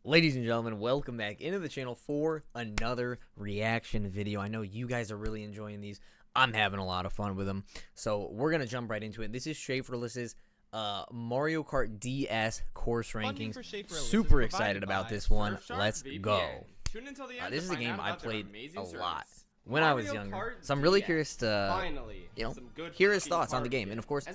Ladies and gentlemen, welcome back into the channel for another reaction video. I know you guys are really enjoying these. I'm having a lot of fun with them. So we're going to jump right into it. This is Schaffrillas' Mario Kart DS course rankings. Super excited about this one. Let's go. This is a game I played a lot when I was younger, so I'm really curious to hear his thoughts on the game. And of course,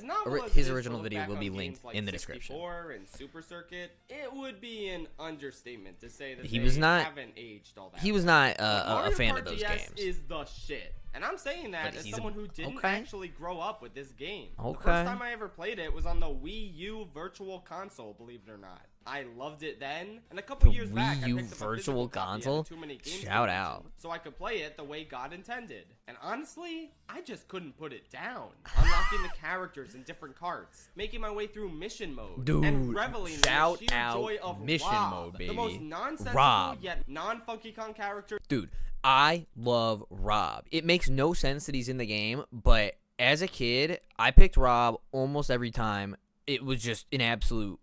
his original video will be linked in the description. And Super Circuit, it would be an understatement to say that he was not aged all that. He was not a fan of those DS games. Is the shit. And I'm saying that as someone who didn't actually grow up with this game. The first time I ever played it was on the Wii U Virtual Console, believe it or not. I loved it then, and a couple years back, I picked up a Virtual Console. Shout out. So I could play it the way God intended. And honestly, I just couldn't put it down. Unlocking the characters in different carts, making my way through mission mode, and reveling in the sheer joy of mission mode, baby. The most nonsensical yet non-Funky Kong character. Dude, I love R.O.B. It makes no sense that he's in the game, but as a kid, I picked R.O.B. almost every time. It was just an absolute,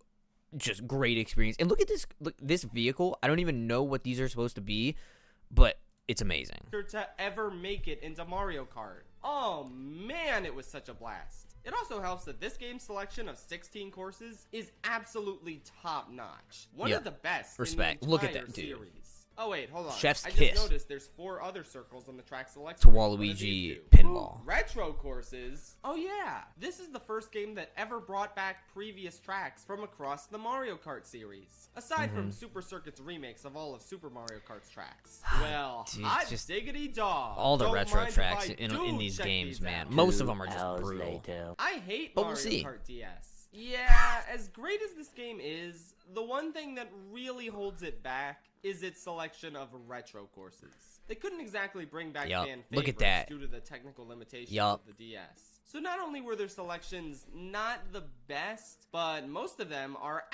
just great experience. And look at this, this vehicle. I don't even know what these are supposed to be, but it's amazing. To ever make it into Mario Kart. Oh man, it was such a blast. It also helps that this game's selection of 16 courses is absolutely top notch. One of the best. Respect. In the look at that, dude. Series. Oh wait, hold on. Chef's I kiss. just noticed there's 4 other circles on the track select. To Waluigi pinball. Retro courses. Oh yeah, this is the first game that ever brought back previous tracks from across the Mario Kart series. Aside from Super Circuit's remakes of all of Super Mario Kart's tracks. Well, dude, hot just diggity dog. all the retro tracks in these games, man. Most of them are just brutal. I hate but Mario we'll see. Kart DS. Yeah, as great as this game is, the one thing that really holds it back is its selection of retro courses. They couldn't exactly bring back fan favorites due to the technical limitations of the DS. So not only were their selections not the best, but most of them are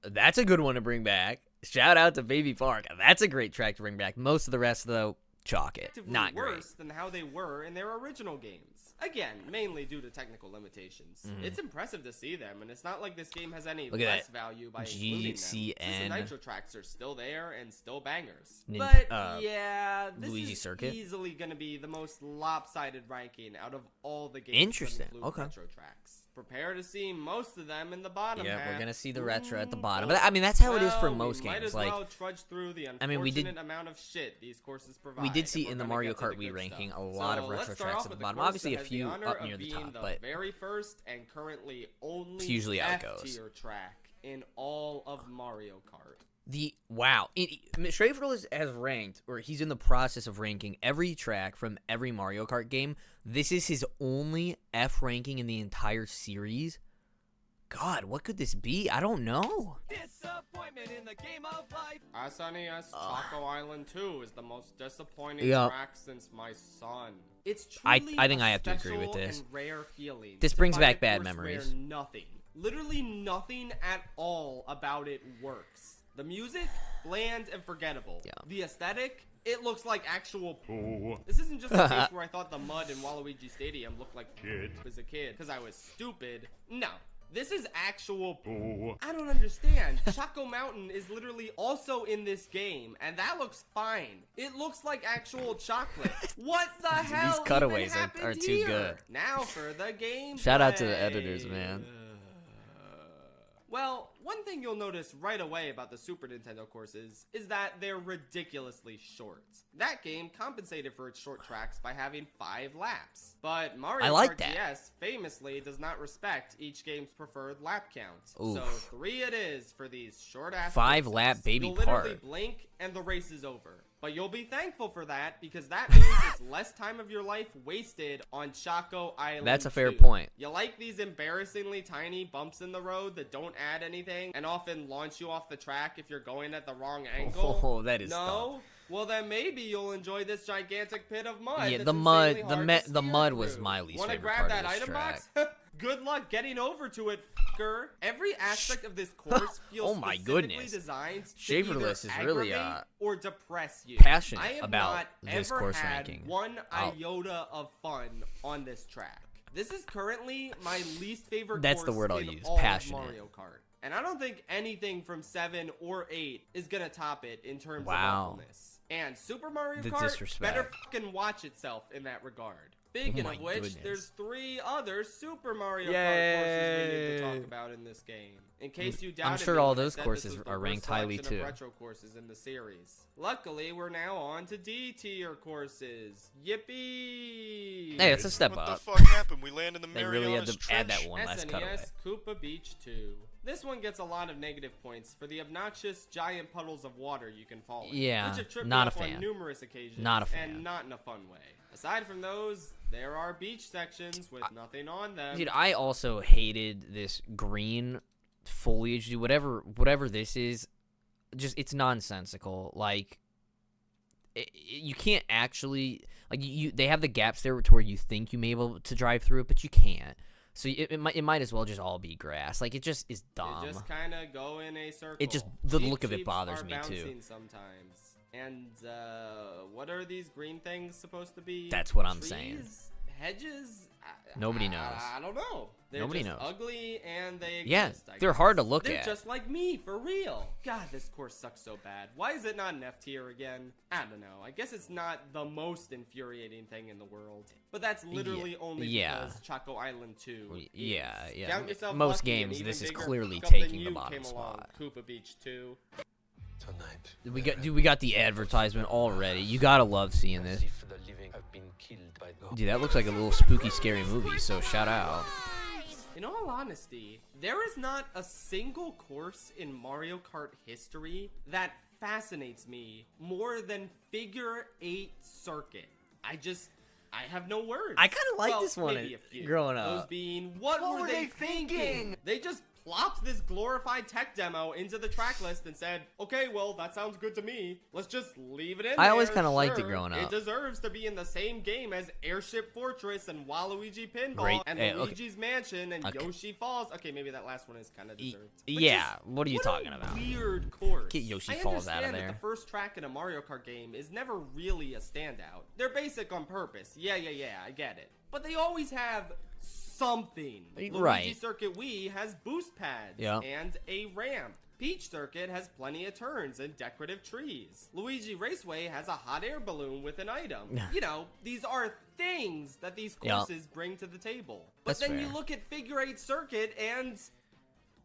that's a good one to bring back. Shout out to Baby Park. That's a great track to bring back. Most of the rest, though, chalk it. Not worse than how they were in their original games. Again, mainly due to technical limitations. It's impressive to see them, and it's not like this game has any less value by including them. Since the nitro tracks are still there and still bangers. But yeah, this is easily going to be the most lopsided ranking out of all the games that include retro tracks. Prepare to see most of them in the bottom half. We're gonna see the retro at the bottom. But I mean, that's how it is for most games. Might as well trudge through the unfortunate amount of shit these courses provide. We did see in the Mario Kart Wii ranking a lot of retro tracks at the bottom. Obviously, a few up near the top, but very first and currently only it's usually how it goes. F-tier track in all of Mario Kart. Schaffrillas has ranked, or he's in the process of ranking every track from every Mario Kart game. This is his only F ranking in the entire series. God, what could this be? I don't know. Disappointment in the game of life. SNES Choco Island 2 is the most disappointing track since my son. It's truly I think I have to agree with this. Rare feeling. This brings back bad memories. Literally nothing at all about it works. The music, bland and forgettable. The aesthetic, it looks like actual poo. This isn't just a case where I thought the mud in Waluigi Stadium looked like shit as a kid because I was stupid. No, this is actual poo. I don't understand. Choco Mountain is literally also in this game, and that looks fine. It looks like actual chocolate. What the hell? These cutaways are too good. Now for the game. Shout out to the editors, man. Well, one thing you'll notice right away about the Super Nintendo courses is that they're ridiculously short. That game compensated for its short tracks by having 5 laps. But Mario Kart DS famously does not respect each game's preferred lap count. Oof. So 3 it is for these short-ass 5-lap Baby Park. You'll literally blink and the race is over. But you'll be thankful for that because that means it's less time of your life wasted on Choco Island. That's a fair point. You like these embarrassingly tiny bumps in the road that don't add anything and often launch you off the track if you're going at the wrong angle? Oh, that is dumb. Well, then maybe you'll enjoy this gigantic pit of mud. Yeah, the mud was my least favorite part of this track. Good luck getting over to it, f***er. Every aspect of this course feels specifically designed to either is really or depress you. Passionate about this course ranking. One iota of fun on this track. This is currently my least favorite That's course the word I'll in use. all Passionate. Mario Kart. And I don't think anything from 7 or 8 is gonna top it in terms of awfulness. And Super Mario Kart better fucking watch itself in that regard. Speaking of which, there's 3 other Super Mario Kart courses we need to talk about in this game. In case you doubted, I'm sure all those courses are ranked highly too. Retro courses in the series. Luckily, we're now on to D tier courses. Yippee! Hey, it's a step up. What the fuck happened? We landed in the They really had to Marianas add that Trench? one last cutaway. SNES Koopa Beach 2. This one gets a lot of negative points for the obnoxious giant puddles of water you can fall in. Yeah, which have tripped not me a up fan. on numerous occasions. Not a fan. And not in a fun way. Aside from those, there are beach sections with nothing on them. Dude, I also hated this green foliage. Dude, whatever this is, just it's nonsensical. Like, you can't actually like they have the gaps there to where you think you may be able to drive through it, but you can't. So it might as well just all be grass. Like, it just is dumb. It just kind of go in a circle. It just the look of it bothers me too. Sometimes. And what are these green things supposed to be? That's what I'm Trees? saying. Hedges? Nobody knows. I don't know. They're Nobody just knows. ugly and they exist, Yeah, I they're guess. hard to look They're at. just like me, for real. God, this course sucks so bad. Why is it not an F tier again? I don't know. I guess it's not the most infuriating thing in the world. But that's literally only because Choco Island 2 Yeah. Count yourself Most lucky, games, an this is even bigger clearly fuck up than taking the you bottom came along, spot. Koopa Beach 2. Tonight. We got the advertisement already. You gotta love seeing this. Dude, that looks like a little spooky, scary movie. So shout out. In all honesty, there is not a single course in Mario Kart history that fascinates me more than Figure 8 Circuit. I have no words. I kind of like well, this one maybe a few. growing up. Those being, what were they thinking? They just plopped this glorified tech demo into the track list and said, okay, well, that sounds good to me. Let's just leave it in I there. always kind of liked it Sure, growing up. It deserves to be in the same game as Airship Fortress and Waluigi Pinball Great. and Hey, Luigi's Mansion and Yoshi Falls. Okay, maybe that last one is kind of deserved. But Yeah, just, what are you talking about? Weird course. Get Yoshi I Falls out of understand there. That the first track in a Mario Kart game is never really a standout. They're basic on purpose. Yeah, I get it. But they always have something. Right. Luigi Circuit Wii has boost pads Yep. and a ramp. Peach Circuit has plenty of turns and decorative trees. Luigi Raceway has a hot air balloon with an item. You know, these are things that these courses bring to the table. But That's then you fair. look at Figure 8 Circuit and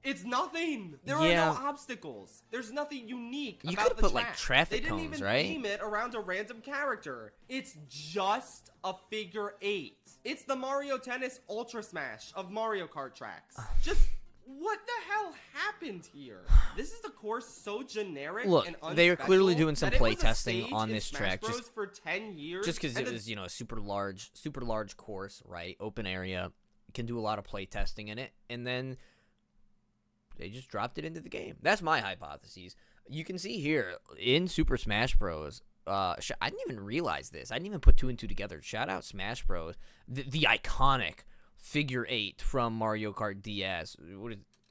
it's nothing. There Yeah. are no obstacles. There's nothing unique You about could've the put, like, track. traffic They didn't cones, even right? theme it around a random character. It's just a Figure 8. It's the Mario Tennis Ultra Smash of Mario Kart tracks. Just what the hell happened here? This is a course so generic Look, and they are clearly unspecial doing some that it was a playtesting stage on in this Smash track, Bros. just for 10 years. because and it then- was, a super large course, right? Open area. You can do a lot of playtesting in it, and then they just dropped it into the game. That's my hypothesis. You can see here in Super Smash Bros. I didn't even realize this. I didn't even put 2 and 2 together. Shout out Smash Bros. The iconic Figure 8 from Mario Kart DS.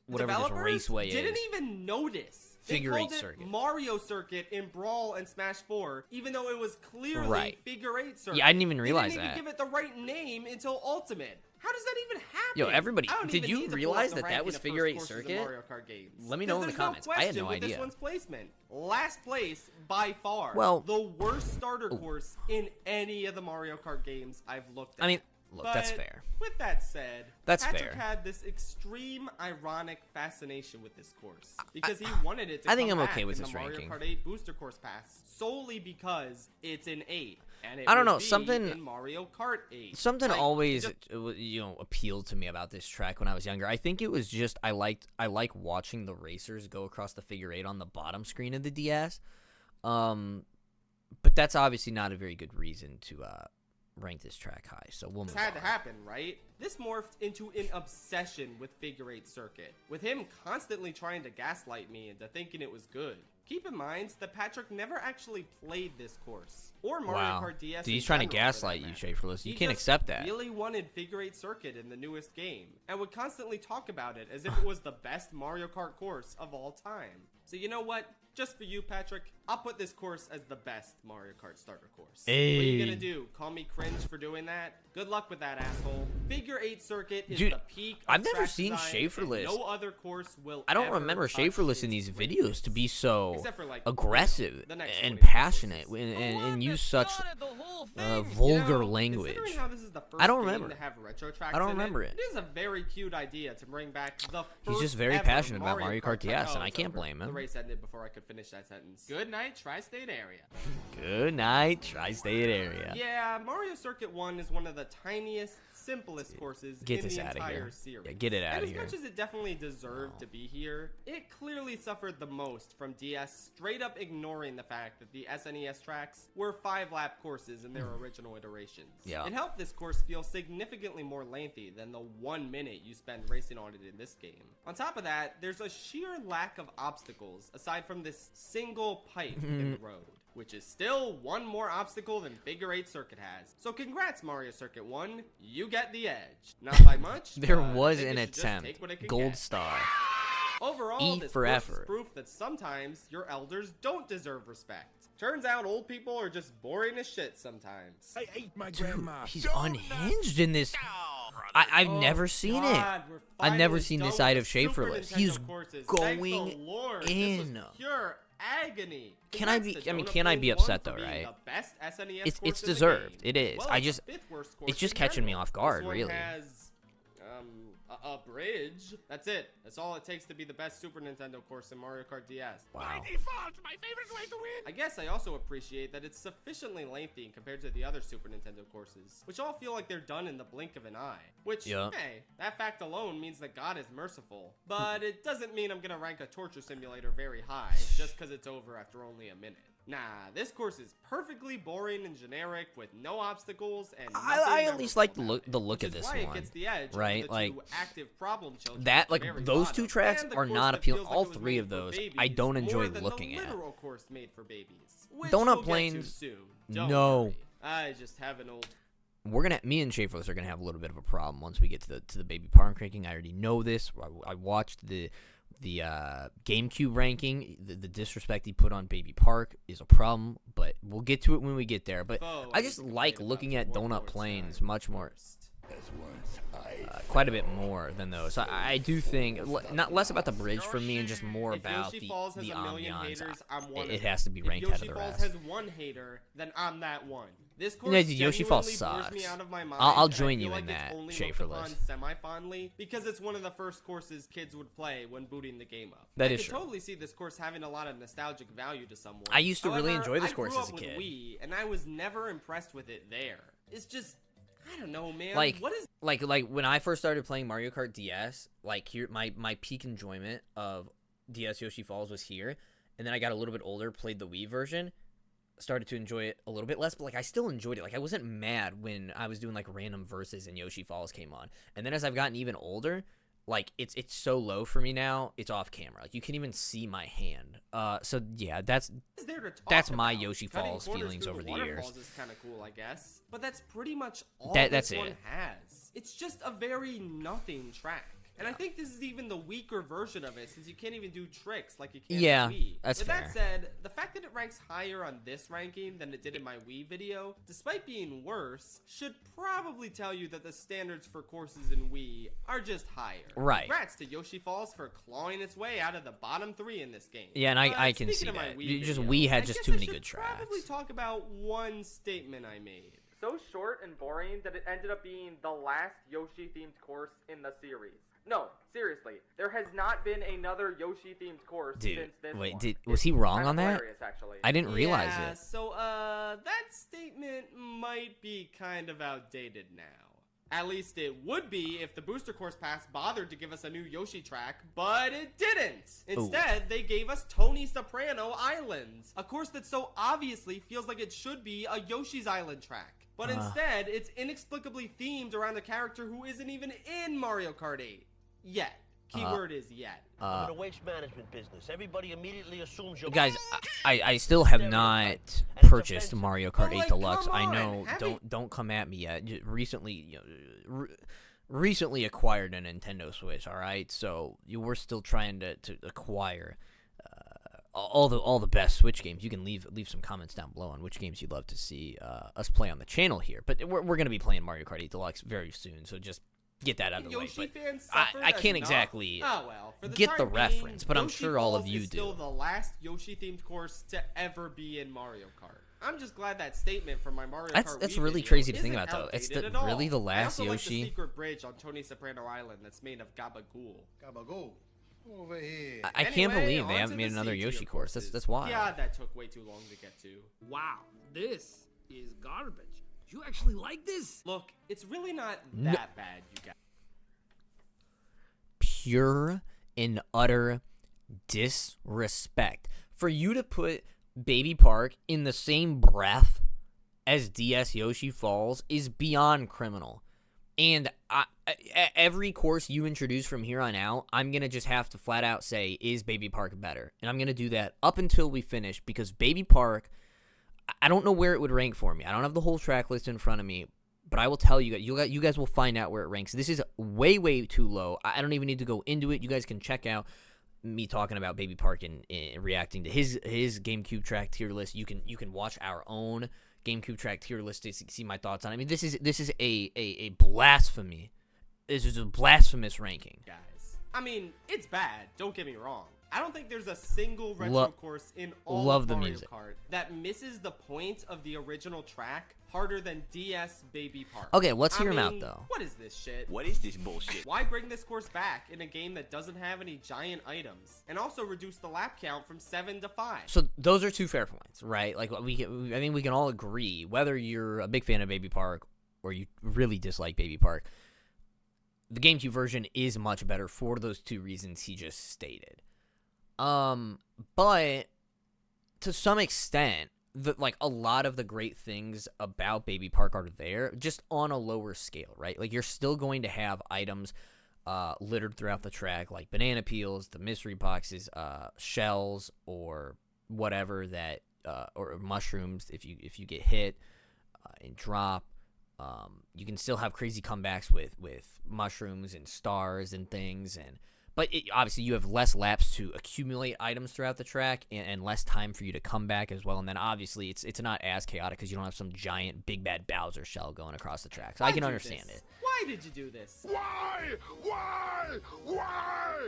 Whatever this raceway didn't is. even notice. Figure they 8 called it circuit. Mario Circuit in Brawl and Smash 4, even though it was clearly Right. Figure 8 Circuit. Yeah, I didn't even realize They didn't that. even give it the right name until Ultimate. How does that even happen? Yo, everybody, I don't did even you need to pull realize up the that ranking was of Figure first 8 courses in circuit? Mario Kart games. Let me know in the There's comments. No I had question no with idea. This one's placement. Last place by far. Well- the worst starter course in any of the Mario Kart games I've looked at. I mean, look, that's But fair. With that said, That's Patrick fair. had this extreme ironic fascination with this course because he wanted it to I think come I'm back okay with in this the Mario ranking. Kart 8 Booster Course Pass solely because it's an 8. And it I don't would know, be something- in Mario Kart 8. Something Like, always just- appealed to me about this track when I was younger. I think it was just I like watching the racers go across the Figure 8 on the bottom screen of the DS. But that's obviously not a very good reason to rank this track high. So we'll move This had on. to happen, right? This morphed into an obsession with Figure 8 Circuit, with him constantly trying to gaslight me into thinking it was good. Keep in mind that Patrick never actually played this course, or Mario Wow. Kart DS. Dude, he's in trying to general, for gaslight that you, matter. Schaffrillas. You He can't just accept that. really wanted Figure 8 Circuit in the newest game, and would constantly talk about it as if it was the best Mario Kart course of all time. So you know what? Just for you, Patrick, I'll put this course as the best Mario Kart starter course. Hey. What are you gonna do? Call me cringe for doing that? Good luck with that, asshole. Figure 8 circuit is Dude, the peak of I've never track seen design, Schaffrillas. and no other course will I don't ever remember touch Schaffrillas in its these greatness. videos to be so Except for, like, aggressive the next and 20 passionate courses. and use such You vulgar know, language. considering how this is the first I don't game remember. to have retro tracks I don't in remember it. It is a very cute idea to bring back the He's just very ever passionate about Mario Kart DS, and I it's can't over. blame him. The race ended before I could finish that sentence. Good night, Tri-State area. Good night, Tri-State area. Yeah, Mario Circuit 1 is one of the tiniest, simplest courses Get in this the outta entire here. series. Yeah, get it outta And here. as much as it definitely deserved to be here, it clearly suffered the most from DS straight up ignoring the fact that the SNES tracks were 5-lap courses in their original iterations. Yeah. It helped this course feel significantly more lengthy than the 1 minute you spend racing on it in this game. On top of that, there's a sheer lack of obstacles aside from this single pipe in the road, which is still one more obstacle than Figure 8 Circuit has. So congrats, Mario Circuit 1, you get the edge. Not by much. There but was I think an it should just attempt. take what it can Gold get. star. Overall, E this for course effort. is proof that sometimes your elders don't deserve respect. Turns out old people are just boring as shit sometimes. I ate my Dude, grandma. he's unhinged in this. I've Oh, never seen God, it. we're I've never finally seen done this side with of Super Schaffrillas. Nintendo He's courses. going Thank the Lord. This in. was pure agony. Can I Congrats be- to I mean, Donut can I Bowl be 1 upset for though, being right? the best SNES It's course in the deserved. game, It is. as well I as just- the 5th worst course it's just in catching me general. off guard, This one really. has a bridge. That's it. That's all it takes to be the best Super Nintendo course in Mario Kart DS. Wow. Default, my favorite way to win. I guess I also appreciate that it's sufficiently lengthy compared to the other Super Nintendo courses, which all feel like they're done in the blink of an eye. Which, Yeah. hey, that fact alone means that God is merciful. But it doesn't mean I'm gonna rank a torture simulator very high just because it's over after only a minute. Nah, this course is perfectly boring and generic with no obstacles and I at least like the look which of is this why it one, gets the edge over right? the Like, two active problem children that, at the like, very those two bottom, tracks and the are course not that appealing. feels like All it was three made of for those, babies I don't more enjoy than looking the at. literal course made for babies. Which Donut we'll get to Plains, soon. Don't no. worry. I just have an old. Me and Schaffrillas are gonna have a little bit of a problem once we get to the baby park ranking. I already know this. I watched the GameCube ranking. The disrespect he put on Baby Park is a problem, but we'll get to it when we get there. But Oh, I just like looking at Donut Plains much more, As once I quite a bit more than those. I do think not less about the bridge for me and just more If about Yoshi the Falls has a million ambiance. haters, I'm one It of has to be them. ranked If ahead of Yoshi the Falls rest. has one hater, then I'm that one. This course No, dude, Yoshi Falls genuinely bores me sucks. out of my mind, I'll and I join feel you like in it's that, only Schaffrillas. looked upon semi-fondly because it's one of the first courses kids would play when booting the game up. That I is could true. totally see this course having a lot of nostalgic value to someone. I used to really However, enjoy this I course grew as a up kid. with Wii, and I was never impressed with it there. It's just, I don't know, man. Like, what is like when I first started playing Mario Kart DS, like here my peak enjoyment of DS Yoshi Falls was here, and then I got a little bit older, played the Wii version, started to enjoy it a little bit less, but like I still enjoyed it. Like I wasn't mad when I was doing like random verses and Yoshi Falls came on. And then as I've gotten even older, like it's so low for me now, it's off camera. Like you can't even see my hand. So yeah, that's there to talk that's my about? Yoshi Cutting Falls corners feelings through over the waterfalls years. is kind of cool, I guess. But that's pretty much all That's this one it. has. It's just a very nothing track. And I think this is even the weaker version of it, since you can't even do tricks like you can Yeah, in Wii. that's With fair. that said, the fact that it ranks higher on this ranking than it did in my Wii video, despite being worse, should probably tell you that the standards for courses in Wii are just higher. Right. Congrats to Yoshi Falls for clawing its way out of the bottom 3 in this game. Yeah, and I But can speaking see of my that. Wii Just video, Wii had I just guess too I many should good tracks. Probably talk about one statement I made. So short and boring that it ended up being the last Yoshi-themed course in the series. No, seriously, there has not been another Yoshi-themed course Dude, since this wait, one. was he It's wrong kind on of that? hilarious, actually. I didn't realize Yeah, it. so, that statement might be kind of outdated now. At least it would be if the Booster Course Pass bothered to give us a new Yoshi track, but it didn't. Instead, they gave us Tony Soprano Islands, a course that so obviously feels like it should be a Yoshi's Island track. But instead, it's inexplicably themed around a character who isn't even in Mario Kart 8. Yet. Keyword is yet. I'm in a waste management business. Everybody immediately assumes you're Guys, I still have not purchased Mario Kart 8 like, Deluxe. come I on, know, haven't- don't come at me yet. Recently, recently acquired a Nintendo Switch. All right, so we're still trying to acquire all the best Switch games. You can leave some comments down below on which games you'd love to see us play on the channel here. But we're gonna be playing Mario Kart 8 Deluxe very soon, so just get that out of the way. Yoshi But fans I can't exactly get the reference, but I'm sure all of you do. Still the last Yoshi themed course to ever be in Mario Kart. I'm just glad that statement from my Mario Kart. That's Wii really video crazy to think isn't about, though. It's outdated the, at all. really the I last also Yoshi. like the secret bridge on Tony Soprano Island that's made of gabagool. Gabagool. Over here. I can't believe they on haven't to made the another C-tier Yoshi course. courses. That's wild. Yeah, that took way too long to get to. Wow, this is garbage. You actually like this? Look, it's really not that bad, you guys. Pure and utter disrespect for you to put Baby Park in the same breath as DS Yoshi Falls is beyond criminal. And every course you introduce from here on out, I'm going to just have to flat out say, is Baby Park better? And I'm going to do that up until we finish, because Baby Park, I don't know where it would rank for me. I don't have the whole track list in front of me, but I will tell you, you guys will find out where it ranks. This is way, way too low. I don't even need to go into it. You guys can check out me talking about Baby Park and reacting to his GameCube track tier list. You can watch our own GameCube track tier list to see my thoughts on it. I mean, this is a blasphemy. This is a blasphemous ranking. Guys, I mean, it's bad. Don't get me wrong. I don't think there's a single retro course in all love of the Mario music. Kart that misses the point of the original track harder than DS Baby Park. Okay, let's hear I him out, mean, though. What is this shit? What is this bullshit? Why bring this course back in a game that doesn't have any giant items, and also reduce the lap count from 7 to 5? So those are two fair points, right? Like I think we can all agree, whether you're a big fan of Baby Park or you really dislike Baby Park, the GameCube version is much better for those two reasons he just stated. But to some extent, a lot of the great things about Baby Park are there, just on a lower scale, right? Like, you're still going to have items littered throughout the track, like banana peels, the mystery boxes, shells, or whatever that, or mushrooms if you get hit and drop. You can still have crazy comebacks with mushrooms and stars and things, but obviously you have less laps to accumulate items throughout the track and less time for you to come back as well. And then obviously it's not as chaotic because you don't have some giant big bad Bowser shell going across the track. So I can understand it. Why did you do this? Why?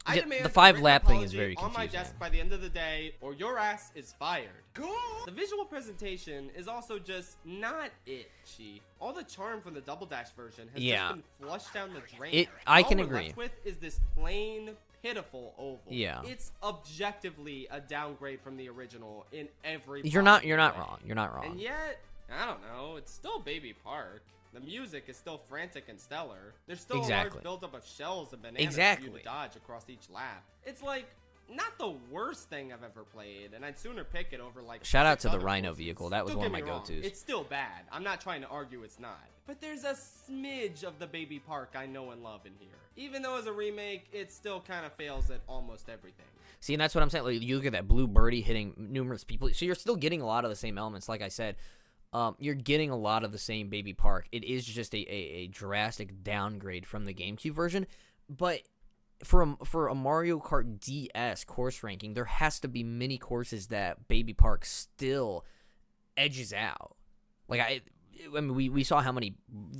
I demand The 5 written lap thing is apology very on my confusing. desk by the end of the day, or your ass is fired. The visual presentation is also just not it, Chief. All the charm from the Double Dash version has just been flushed down the drain. I can All we're agree. left with is this plain, pitiful oval. Yeah. It's objectively a downgrade from the original in every You're not possible way. wrong. You're not wrong. And yet, I don't know, it's still Baby Park. The music is still frantic and stellar. There's still a large buildup of shells and bananas for you to dodge across each lap. It's like not the worst thing I've ever played, and I'd sooner pick it over like. Shout out to the other Rhino courses. vehicle. That was Don't one of get my me wrong, go-tos. It's still bad. I'm not trying to argue it's not. But there's a smidge of the Baby Park I know and love in here. Even though as a remake, it still kind of fails at almost everything. See, and that's what I'm saying. Like, you look at that blue birdie hitting numerous people. So you're still getting a lot of the same elements, like I said. You're getting a lot of the same Baby Park. It is just a drastic downgrade from the GameCube version. But for a Mario Kart DS course ranking, there has to be many courses that Baby Park still edges out. Like, I mean, we saw how many,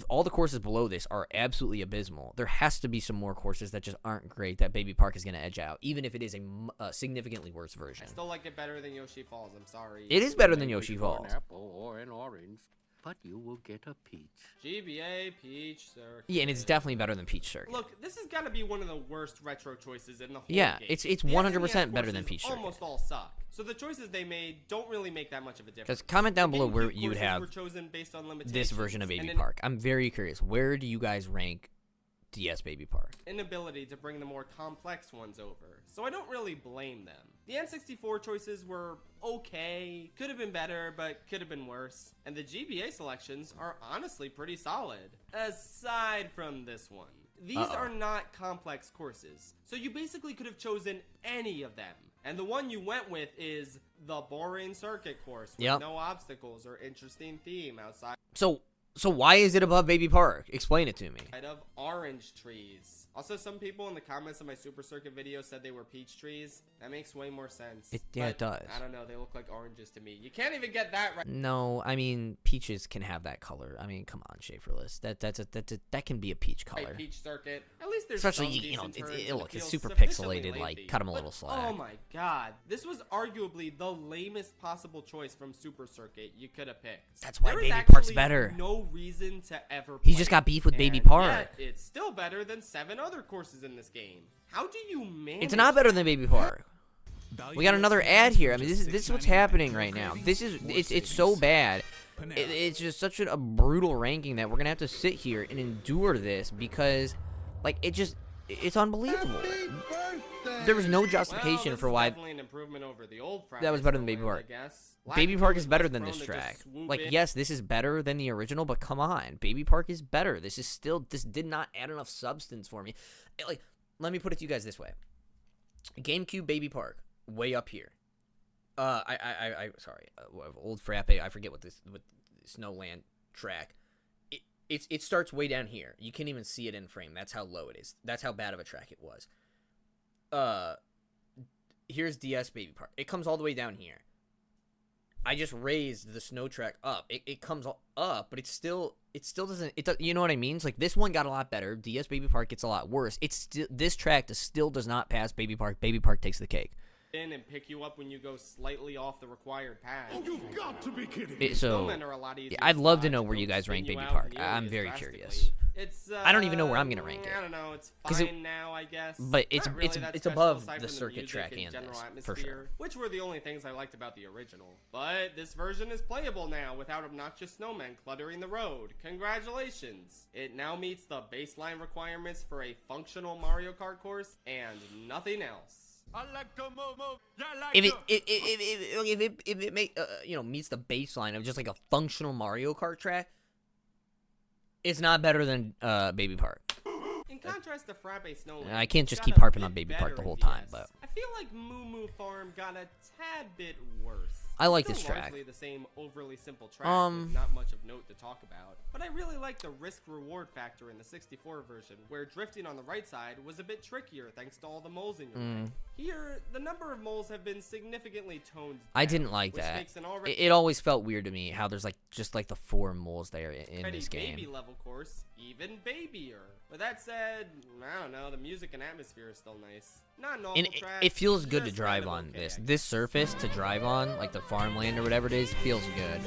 all the courses below this are absolutely abysmal. There has to be some more courses that just aren't great that Baby Park is going to edge out, even if it is a significantly worse version. I still like it better than Yoshi Falls. I'm sorry. It is better than Yoshi Falls. An apple or an orange, but you will get a peach. GBA Peach Circuit. Yeah, and it's definitely better than Peach Circuit. Look, this has got to be one of the worst retro choices in the whole Yeah, game. it's The 100% SNES better than courses Peach Circuit. Almost all suck. So the choices they made don't really make that much of a difference. Because comment down The below where GameCube you would courses have were chosen based on this version of limitations Baby and Park. I'm very curious. Where do you guys rank DS Baby Park? inability to bring the more complex ones over, so I don't really blame them. The N64 choices were okay, could have been better, but could have been worse, and the GBA selections are honestly pretty solid, aside from this one. These are not complex courses, so you basically could have chosen any of them. And the one you went with is the boring circuit course with no obstacles or interesting theme outside So why is it above Baby Park? Explain it to me. of orange trees. Also, some people in the comments of my Super Circuit video said they were peach trees. That makes way more sense. Yeah, it does. I don't know. They look like oranges to me. You can't even get that right. No, I mean peaches can have that color. I mean, come on, Schaffrillas. That can be a peach color. Peach Circuit. At least there's especially some you know decent turns, it's feels super sufficiently pixelated. Like lengthy. cut them a But, little slack. Oh my god, this was arguably the lamest possible choice from Super Circuit you could have picked. That's why There is Baby Park's actually better. No reason to ever. He's play just got it. beef with Baby And Park. yet, it's still better than 7 other courses in this game. How do you manage? It's not better than Baby Park. We got another ad here. I mean, this is what's happening right now. It's so bad. It's just such a brutal ranking that we're gonna have to sit here and endure this because, like, it's unbelievable. There was no justification for why definitely an improvement over the old that was better than Baby Park. I guess. Baby Lack Park of is better was than prone this to track. just swoop Like, in. yes, this is better than the original, but come on, Baby Park is better. This did not add enough substance for me. Like, let me put it to you guys this way: GameCube Baby Park, way up here. Sorry, old Frappe. I forget what Snowland track. It starts way down here. You can't even see it in frame. That's how low it is. That's how bad of a track it was. Here's DS Baby Park. It comes all the way down here. I just raised the snow track up. It comes up, but it still doesn't. You know what I mean? It's like this one got a lot better. DS Baby Park gets a lot worse. This track still does not pass Baby Park. Baby Park takes the cake. In and pick you up when you go slightly off the required path. Oh, you've got to be kidding me. So Snowmen are a lot easier I'd to love to dodge, know where don't you guys spin rank you Baby out Park. nearly I'm as very drastically. curious. It's I don't even know where I'm gonna rank it. I don't know. It's 'Cause fine now, I guess. but it's Not really it's that it's special above aside the from circuit music track and and general this, for atmosphere, sure. which were the only things I liked about the original. But this version is playable now without obnoxious snowmen cluttering the road. Congratulations! It now meets the baseline requirements for a functional Mario Kart course and nothing else. I like to move. Yeah, I like If it meets the baseline of just like a functional Mario Kart track, it's not better than Baby Park. In contrast to Frappe Snowland, I can't just got keep a harping bit on Baby better Park the in whole time, DS. but I feel like Moo Moo Farm got a tad bit worse. I like Still this track. largely the same overly simple track with not much of note to talk about. But I really like the risk-reward factor in the 64 version, where drifting on the right side was a bit trickier thanks to all the moles in your way. Here, the number of moles have been significantly toned down. I didn't like which that. makes an already It always felt weird to me how there's like just like the 4 moles there in pretty this baby game. level course even babier. With that said, I don't know, the music and atmosphere is still nice. Not normal And tracks, it feels good to just drive kind of on okay, this. I This surface to drive on, like the farmland or whatever it is, feels good.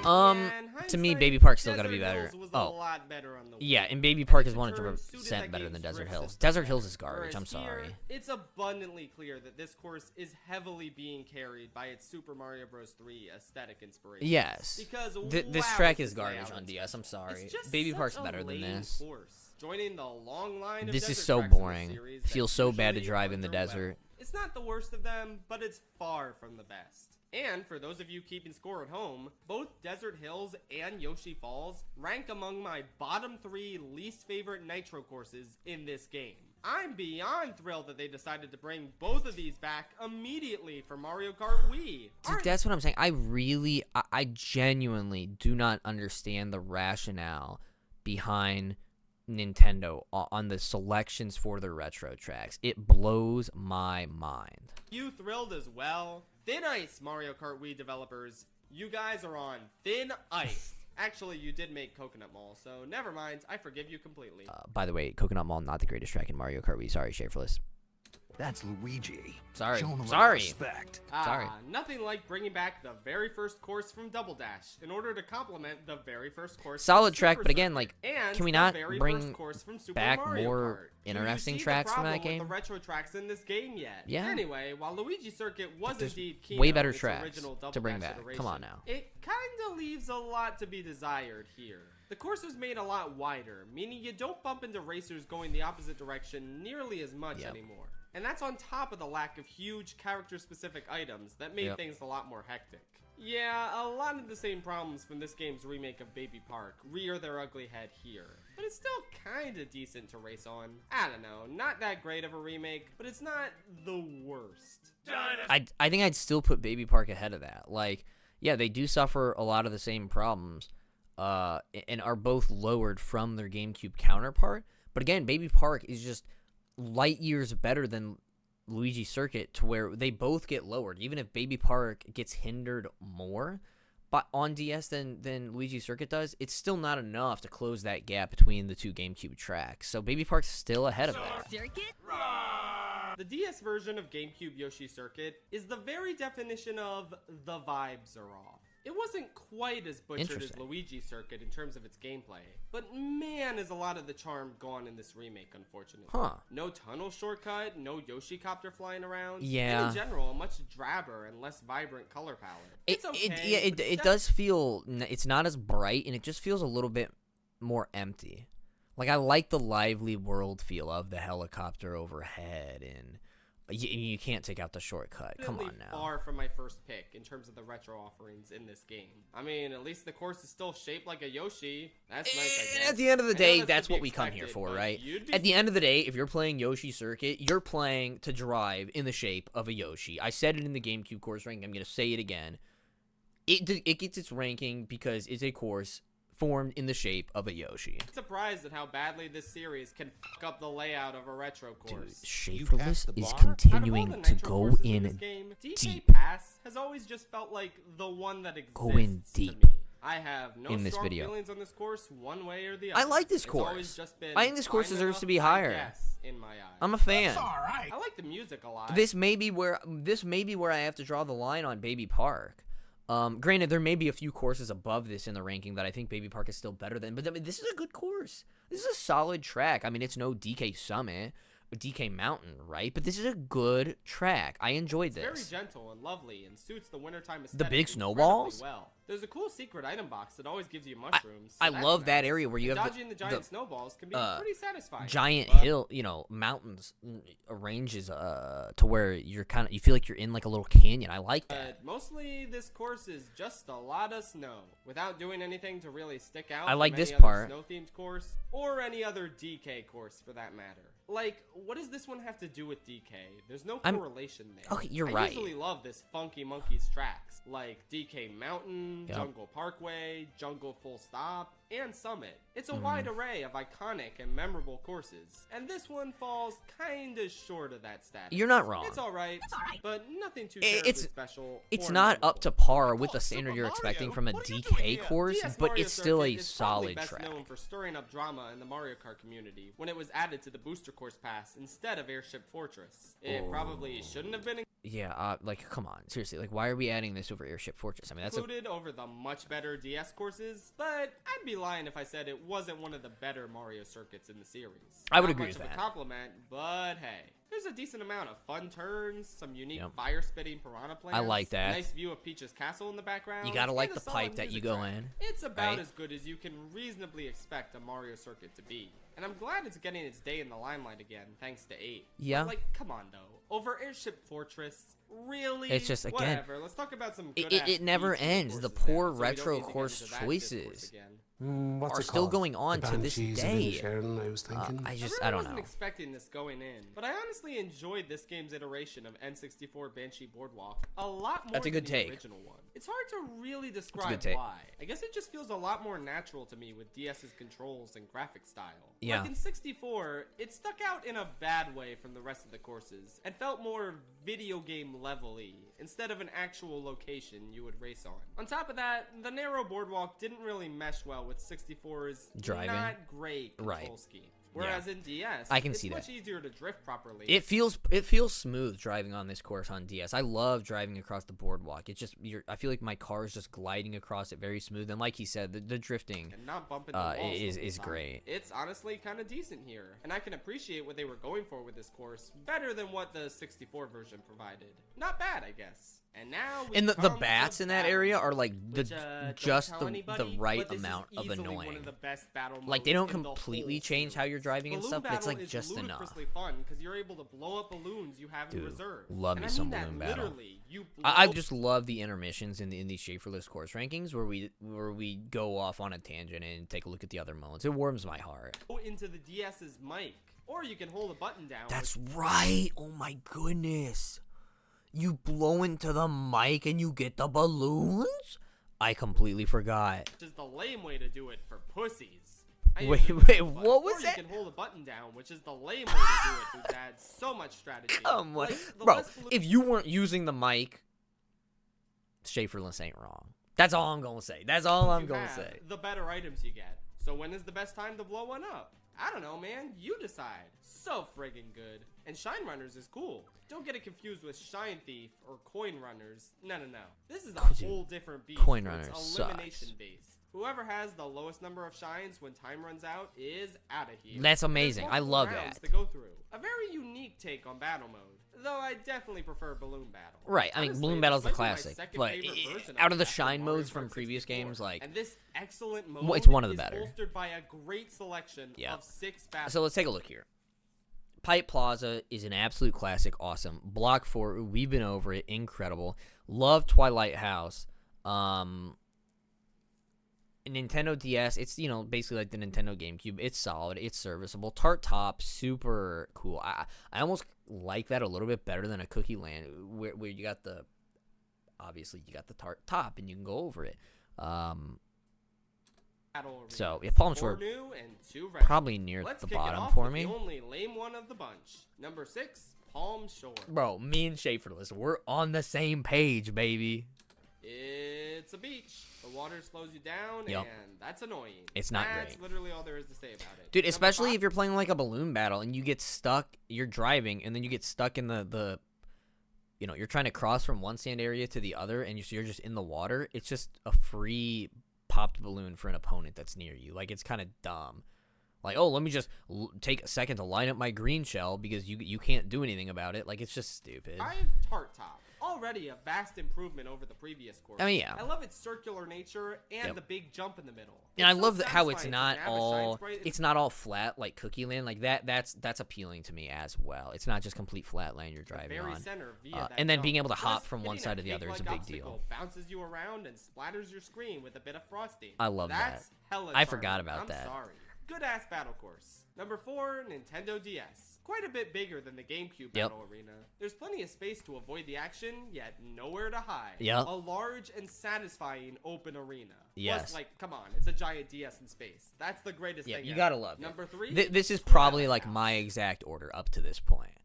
Yeah, in To me, hindsight, Baby Park's still gotta be Desert better. Hills was a Oh, lot better on the yeah, Wii. and Baby Park is the turns suited 100% that better than game's Desert drift Hills. system Desert Hills better. is garbage. I'm Whereas here, sorry. It's abundantly clear that this course is heavily being carried by its Super Mario Bros. 3 aesthetic inspiration. Yes. Because This wow, track this is garbage layout on DS. I'm intentional. sorry. It's just Baby such Park's a better than lame this. course. Joining the long line of This is desert so tracks in the boring. series that Feels so bad to usually drive in the under well. desert. It's not the worst of them, but it's far from the best. And for those of you keeping score at home, both Desert Hills and Yoshi Falls rank among my bottom 3 least favorite Nitro courses in this game. I'm beyond thrilled that they decided to bring both of these back immediately for Mario Kart Wii. Dude, that's what I'm saying. I genuinely do not understand the rationale behind Nintendo on the selections for the retro tracks. It blows my mind. You thrilled as well? Thin Ice, Mario Kart Wii developers. You guys are on thin ice. Actually, you did make Coconut Mall, so never mind. I forgive you completely. By the way, Coconut Mall, not the greatest track in Mario Kart Wii. Sorry, Schaffrillas. That's Luigi. Sorry. Show him a little Sorry. respect. Sorry. Nothing like bringing back the very first course from Double Dash in order to complement the very first course. Solid from track, Super but again, Circuit like, and can we the not very bring first course from Super back Mario more Kart? interesting Do you see tracks the from that problem game? with the retro tracks in this game yet? Yeah. Anyway, while Luigi Circuit was There's indeed key way better its tracks original Double to bring Dash back. Come iteration, on now. it kinda leaves a lot to be desired here. The course was made a lot wider, meaning you don't bump into racers going the opposite direction nearly as much anymore. And that's on top of the lack of huge character-specific items that made things a lot more hectic. Yeah, a lot of the same problems from this game's remake of Baby Park rear their ugly head here. But it's still kinda decent to race on. I don't know, not that great of a remake, but it's not the worst. I think I'd still put Baby Park ahead of that. Like, yeah, they do suffer a lot of the same problems, and are both lowered from their GameCube counterpart. But again, Baby Park is just light years better than Luigi Circuit, to where they both get lowered. Even if Baby Park gets hindered more on DS than Luigi Circuit does, it's still not enough to close that gap between the two GameCube tracks. So Baby Park's still ahead of that. Circuit? The DS version of GameCube Yoshi Circuit is the very definition of the vibes are off. It wasn't quite as butchered as Luigi Circuit in terms of its gameplay, but man, is a lot of the charm gone in this remake, unfortunately. No tunnel shortcut, no Yoshi copter flying around. Yeah. And in general, a much drabber and less vibrant color palette. It's okay. It does feel, it's not as bright, and it just feels a little bit more empty. Like, I like the lively world feel of the helicopter overhead, and you can't take out the shortcut. Come on now. Far from my first pick in terms of the retro offerings in this game. I mean, at least the course is still shaped like a Yoshi. That's nice, I guess. At the end of the day, that's what we come here for, right? At the end of the day, if you're playing Yoshi Circuit, you're playing to drive in the shape of a Yoshi. I said it in the GameCube course ranking. I'm going to say it again. It gets its ranking because it's a course formed in the shape of a Yoshi. I'm surprised at how badly this series can fuck up the layout of a retro course. Dude, Schaffrillas is continuing to go in deep. deep. Pass has always just felt like the one that exists. Go in deep. To me. I have no in this strong video. feelings on this course one way or the other. I like this course. I think this course deserves to be higher. In my eyes. I'm a fan. I like the music a lot. This may be where I have to draw the line on Baby Park. Granted, there may be a few courses above this in the ranking that I think Baby Park is still better than, but I mean, this is a good course. This is a solid track. I mean, it's no DK Summit or DK Mountain, right? But this is a good track. I enjoyed this. It's very gentle and lovely and suits the wintertime aesthetic. The big snowballs? Well. There's a cool secret item box that always gives you mushrooms. I love that area where you have dodging the giant snowballs can be pretty satisfying. Giant hill, mountains ranges to where you feel like you're in like a little canyon. I like that. Mostly this course is just a lot of snow without doing anything to really stick out. I like from this any other part. Snow-themed course or any other DK course for that matter. Like, what does this one have to do with DK? There's no correlation there. Okay, you're I right. usually love this Funky Monkeys tracks, like DK Mountain, Jungle Parkway, Jungle Full Stop, and Summit. It's a wide array of iconic and memorable courses, and this one falls kinda short of that status. You're not wrong. It's alright, but nothing too terribly special. It's not up to par with the standard you're expecting from a DK course, but it's still a solid track. Best known for stirring up drama in the Mario Kart community when it was added to the Booster Course Pass instead of Airship Fortress. It probably shouldn't have been like, come on, seriously, like, why are we adding this over Airship Fortress? I mean, that's included over the much better DS courses, but I'd be lying if I said it wasn't one of the better Mario circuits in the series. I would agree with that. Not much of a compliment, but hey. There's a decent amount of fun turns, some unique fire-spitting piranha plants. I like that. Nice view of Peach's castle in the background. You gotta like the pipe that you go in. It's about as good as you can reasonably expect a Mario circuit to be. And I'm glad it's getting its day in the limelight again, thanks to 8. Yeah. But, like, come on, though. Over Airship Fortress, really? It's just, again, whatever. Let's talk about some good it never ends. The poor retro course choices are still going on to this day. I don't know. Expecting this going in, but I honestly enjoyed this game's iteration of N64 Banshee Boardwalk a lot more than the original one. It's hard to really describe why. I guess it just feels a lot more natural to me with DS's controls and graphic style. Yeah. Like in 64, it stuck out in a bad way from the rest of the courses and felt more video game level-y instead of an actual location you would race on. On top of that, the narrow boardwalk didn't really mesh well with 64's driving. Not great control scheme. Whereas in DS, I can see that. It's much easier to drift properly. It feels smooth driving on this course on DS. I love driving across the boardwalk. It's just I feel like my car is just gliding across it very smooth. And like he said, the drifting and not bumping the walls is great. It's honestly kind of decent here, and I can appreciate what they were going for with this course better than what the 64 version provided. Not bad, I guess. And now the bats in that area are like just the right amount of annoying. Like, they don't completely change how you're driving and stuff, but it's like just enough. Ludicrously fun because you're able to blow up balloons you have in reserve. Love me some balloon battle. I just love the intermissions in these Schaffrillas course rankings where we go off on a tangent and take a look at the other moments. It warms my heart. Go into the DS's mic, or you can hold a button down. That's right. Oh my goodness. You blow into the mic and you get the balloons? I completely forgot. Which is the lame way to do it for pussies. I Wait, usually wait, hold the what button, was or that? You can hold a button down, which is the lame way to do it, which adds so much strategy. Come on. Like, the Bro, less blue- if you weren't using the mic, Schaffrillas ain't wrong. That's all I'm going to say. That's all I'm you going to have, say. the better items you get. So when is the best time to blow one up? I don't know, man. You decide. So friggin' good. And Shine Runners is cool. Don't get it confused with Shine Thief or Coin Runners. No. This is a whole different beast. Coin where it's Runners elimination sucks. based. Whoever has the lowest number of shines when time runs out is out of here. That's And there's amazing. I multiple love rounds that. to go through. A very unique take on battle mode. Though I definitely prefer Balloon Battle. Right, I mean, Honestly, Balloon this Battle's the might be my classic, second but favorite version out of the actual Shine Mario modes Kart from previous 64. games, like, And this excellent mode it's one of the is better. bolstered by a great selection Yeah. of 6 battles. So let's take a look here. Pipe Plaza is an absolute classic, awesome. Block 4, we've been over it, incredible. Love Twilight House. Nintendo DS, it's, you know, basically like the Nintendo GameCube. It's solid, it's serviceable. Tart Top, super cool. I almost like that a little bit better than a Cookie Land, where you got the, obviously you got the Tart Top and you can go over it. So yeah, Palm Shore new and 2 retro. probably near Let's the kick it bottom off for with me. The only lame one of the bunch. Number 6, Palm Shore. Bro, me and Schaffrillas, we're on the same page, baby. It's a beach. The water slows you down, Yep. and that's annoying. It's not That's great. literally all there is to say about it. Dude, Number especially 5, if you're playing like a balloon battle and you get stuck, you're driving, and then you get stuck in the you know, you're trying to cross from one sand area to the other, and you're just in the water. It's just a free popped balloon for an opponent that's near you. Like, it's kind of dumb. Like, oh, let me just take a second to line up my green shell because you can't do anything about it. Like, it's just stupid. I have Tart Top. Already a vast improvement over the previous course. I mean, yeah. I love its circular nature and Yep. the big jump in the middle. And I It's so love that how it's satisfying to not nab a shine all sprite and it's not all flat like Cookie Land. Like that's appealing to me as well. It's not just complete flat land you're driving very on. center via that And then jump. being able to hop Plus, from one hitting side to the other is a cake-like big deal. obstacle bounces you around and splatters your screen with a bit of frosting. I love That's that. hella I forgot charming. about I'm that. sorry. Good ass battle course. Number 4, Nintendo DS. Quite a bit bigger than the GameCube Yep. battle arena. There's plenty of space to avoid the action, yet nowhere to hide. Yep. A large and satisfying open arena. Yes. Plus, like, come on, it's a giant DS in space. That's the greatest Yeah, thing you ever. gotta love it. Number 3, This is Splatter probably like House. my exact order up to this point.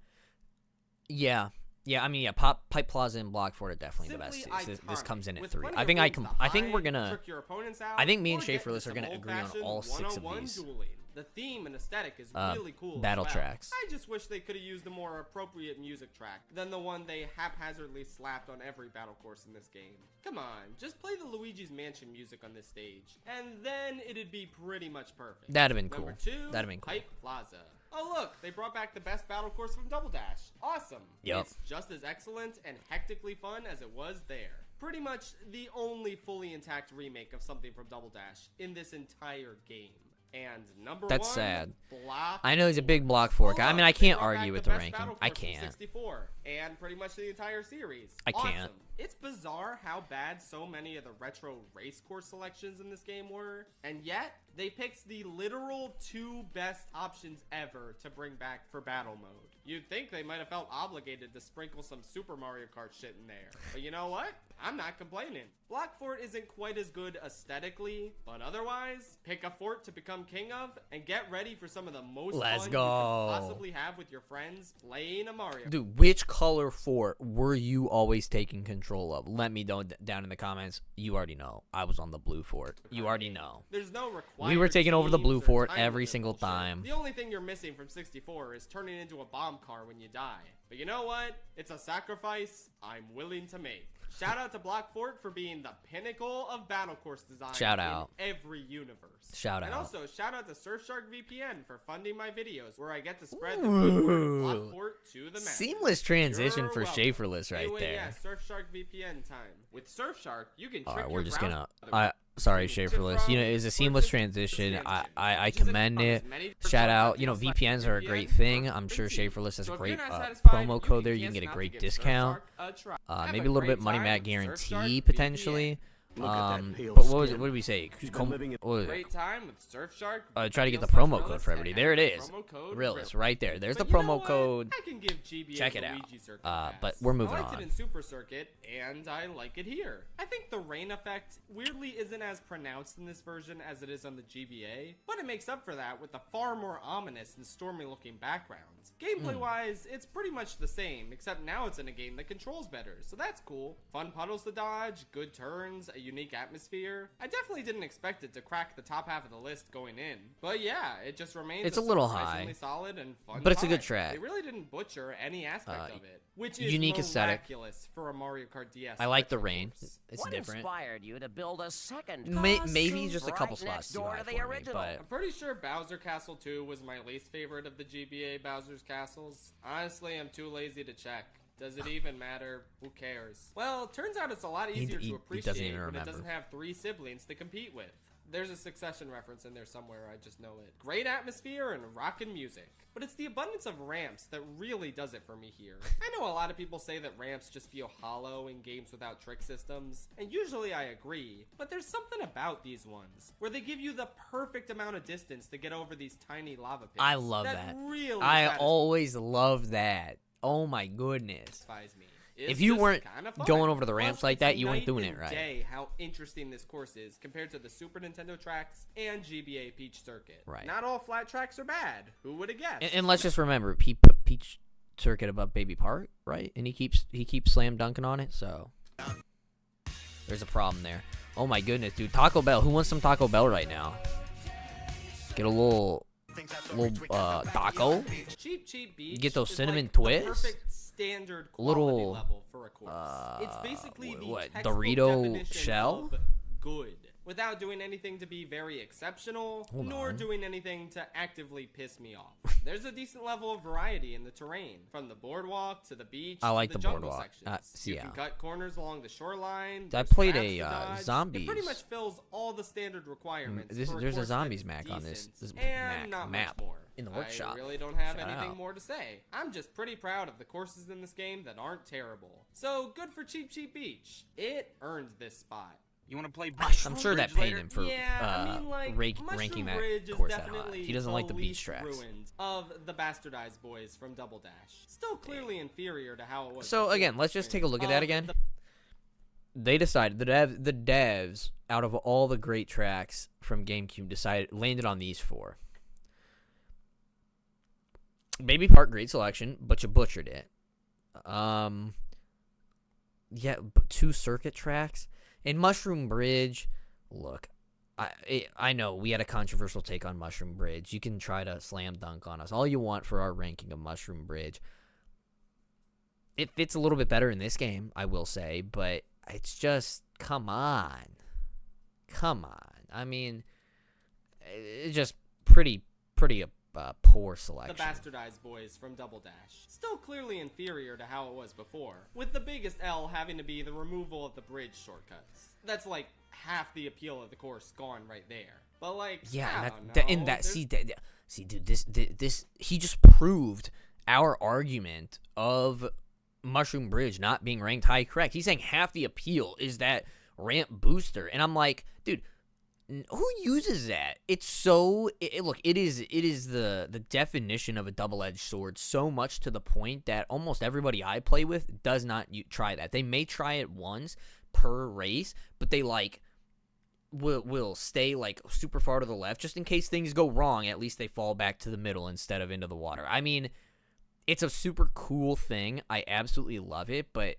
Yeah. Yeah, I mean, yeah, Pipe Plaza and Block Fort are definitely the best. Simply This iconic, comes in at with 3. plenty I of think room to I think we're hide, gonna. trick your opponents out, I think me and or get Schaffrillas into are gonna some agree on old-fashioned all 6 of 1-on-1 these. dueling. The theme and aesthetic is really cool. battle as well. tracks. I just wish they could have used a more appropriate music track than the one they haphazardly slapped on every battle course in this game. Come on, just play the Luigi's Mansion music on this stage, and then it'd be pretty much perfect. That'd have been Number cool. 2, That'd have been cool. Pipe Plaza. Oh look, they brought back the best battle course from Double Dash. Awesome. Yep. It's just as excellent and hectically fun as it was there. Pretty much the only fully intact remake of something from Double Dash in this entire game. And number 1, That's sad. Block I know he's a 4. big Block 4 guy. I look, mean, I they can't brought argue back with the the best ranking. battle I course from can't. 64, and pretty much the entire series. I can't. Awesome. It's bizarre how bad so many of the retro race course selections in this game were, and yet they picked the literal 2 best options ever to bring back for battle mode. You'd think they might have felt obligated to sprinkle some Super Mario Kart shit in there, but you know what? I'm not complaining. Block Fort isn't quite as good aesthetically, but otherwise, pick a fort to become king of, and get ready for some of the most Let's fun go. you could possibly have with your friends playing a Mario. Dude, which color fort were you always taking control of? Let me know down in the comments. You already know. I was on the blue fort. You already know. There's no required We were taking over the blue teams or fort time every limit single bullshit. time. The only thing you're missing from 64 is turning into a bomb car when you die. But you know what? It's a sacrifice I'm willing to make. Shout out to Block Fort for being the pinnacle of battle course design Shout out. in every universe. Shout And out. also, shout out to Surfshark VPN for funding my videos where I get to spread the good word of Block Fort to the masses. Seamless transition You're for welcome. Schaffrillas right Anyway, there. yeah, Surfshark VPN time. With Surfshark, you can trick Alright, your we're just browser gonna. Sorry, Schaffrillas. You know, it's a seamless transition. I commend it. Shout out. You know, VPNs are a great thing. I'm sure Schaffrillas has a great promo code there. You can get a great discount. Maybe a little bit money back guarantee potentially. Look at that pale But what was it? skin. What did we say? been living in- What was it? Great time with Surfshark. Try to get the Real promo Slash code for Realist, everybody. and There it the is. promo code Realist, Realist. right there. There's But the you know promo what? code. I can give GBA Check it out. Luigi Circuit But pass. we're moving I liked on. it in Super Circuit, and I like it here. I think the rain effect weirdly isn't as pronounced in this version as it is on the GBA, but it makes up for that with the far more ominous and stormy-looking backgrounds. Gameplay-wise, it's pretty much the same, except now it's in a game that controls better, so that's cool. Fun puddles to dodge, good turns, a unique atmosphere. I definitely didn't expect it to crack the top half of the list going in, but yeah, it just remains It's a little surprisingly high, solid and fun but it's a good time. track. They really didn't butcher any aspect of it, which is unique aesthetic. miraculous for a Mario Kart DS. I like the retro rain. course. It's What different. inspired you to build a second Maybe just a couple right next spots too door high to the for me, original? but I'm pretty sure Bowser Castle 2 was my least favorite of the GBA Bowser's Castles. Honestly, I'm too lazy to check. Does it even matter? Who cares? Well, it turns out it's a lot easier he to doesn't appreciate even when it remember. doesn't have 3 siblings to compete with. There's a Succession reference in there somewhere, I just know it. Great atmosphere and rockin' music. But it's the abundance of ramps that really does it for me here. I know a lot of people say that ramps just feel hollow in games without trick systems, and usually I agree, but there's something about these ones, where they give you the perfect amount of distance to get over these tiny lava pits. I love that. Really I always love that. Oh my goodness. satisfies me. If It's you just weren't kinda fun. going over the Plus, ramps like it's that, you weren't night doing and it right. Day how interesting this course is compared to the Super Nintendo tracks and GBA Peach Circuit. Right. Not all flat tracks are bad. Who would have guessed? And let's just remember, he put Peach Circuit above Baby Park, right? And he keeps slam dunking on it, so there's a problem there. Oh my goodness, dude! Taco Bell. Who wants some Taco Bell right now? Get a little taco. Cheap Beach. Get those is cinnamon like the twists? perfect standard Little, quality level for a course. It's basically the what, textbook Dorito definition shell? of good, without doing anything to be very exceptional, nor doing anything to actively piss me off. There's a decent level of variety in the terrain, from the boardwalk to the beach. I like to the the jungle boardwalk. sections. See, You yeah. can cut corners along the shoreline. I there's played traps a, to dodge. zombies. It pretty much fills all the standard requirements. There's for a course zombies that's Mac on this decent Mac and not map much more. in the workshop. I really don't have Shout anything out. more to say. I'm just pretty proud of the courses in this game that aren't terrible. So good for Cheap Beach. It earned this spot. You want to play I'm sure that paid him for Yeah, I mean, like, ranking Mushroom that Bridge is course that high. definitely He doesn't like the beach least tracks. ruined of the bastardized boys from Double Dash. Still clearly inferior to how it was. So before. again, let's just take a look at that again. The They decided the devs out of all the great tracks from GameCube landed on these 4. Baby Park, great selection, but you butchered it. Yeah, 2 circuit tracks and Mushroom Bridge. Look, I know we had a controversial take on Mushroom Bridge. You can try to slam dunk on us all you want for our ranking of Mushroom Bridge. It fits a little bit better in this game, I will say, but it's just, come on. I mean, it's just pretty poor selection. The bastardized boys from Double Dash. Still clearly inferior to how it was before, with the biggest L having to be the removal of the bridge shortcuts. That's like half the appeal of the course gone right there. But like, Yeah, I see, dude, this he just proved our argument of Mushroom Bridge not being ranked high correct. He's saying half the appeal is that ramp booster, and I'm like, dude, who uses that? It's so look, it is the definition of a double-edged sword, so much to the point that almost everybody I play with does not try that. They may try it once per race, but they like will stay like super far to the left just in case things go wrong. At least they fall back to the middle instead of into the water. I mean, it's a super cool thing. I absolutely love it, but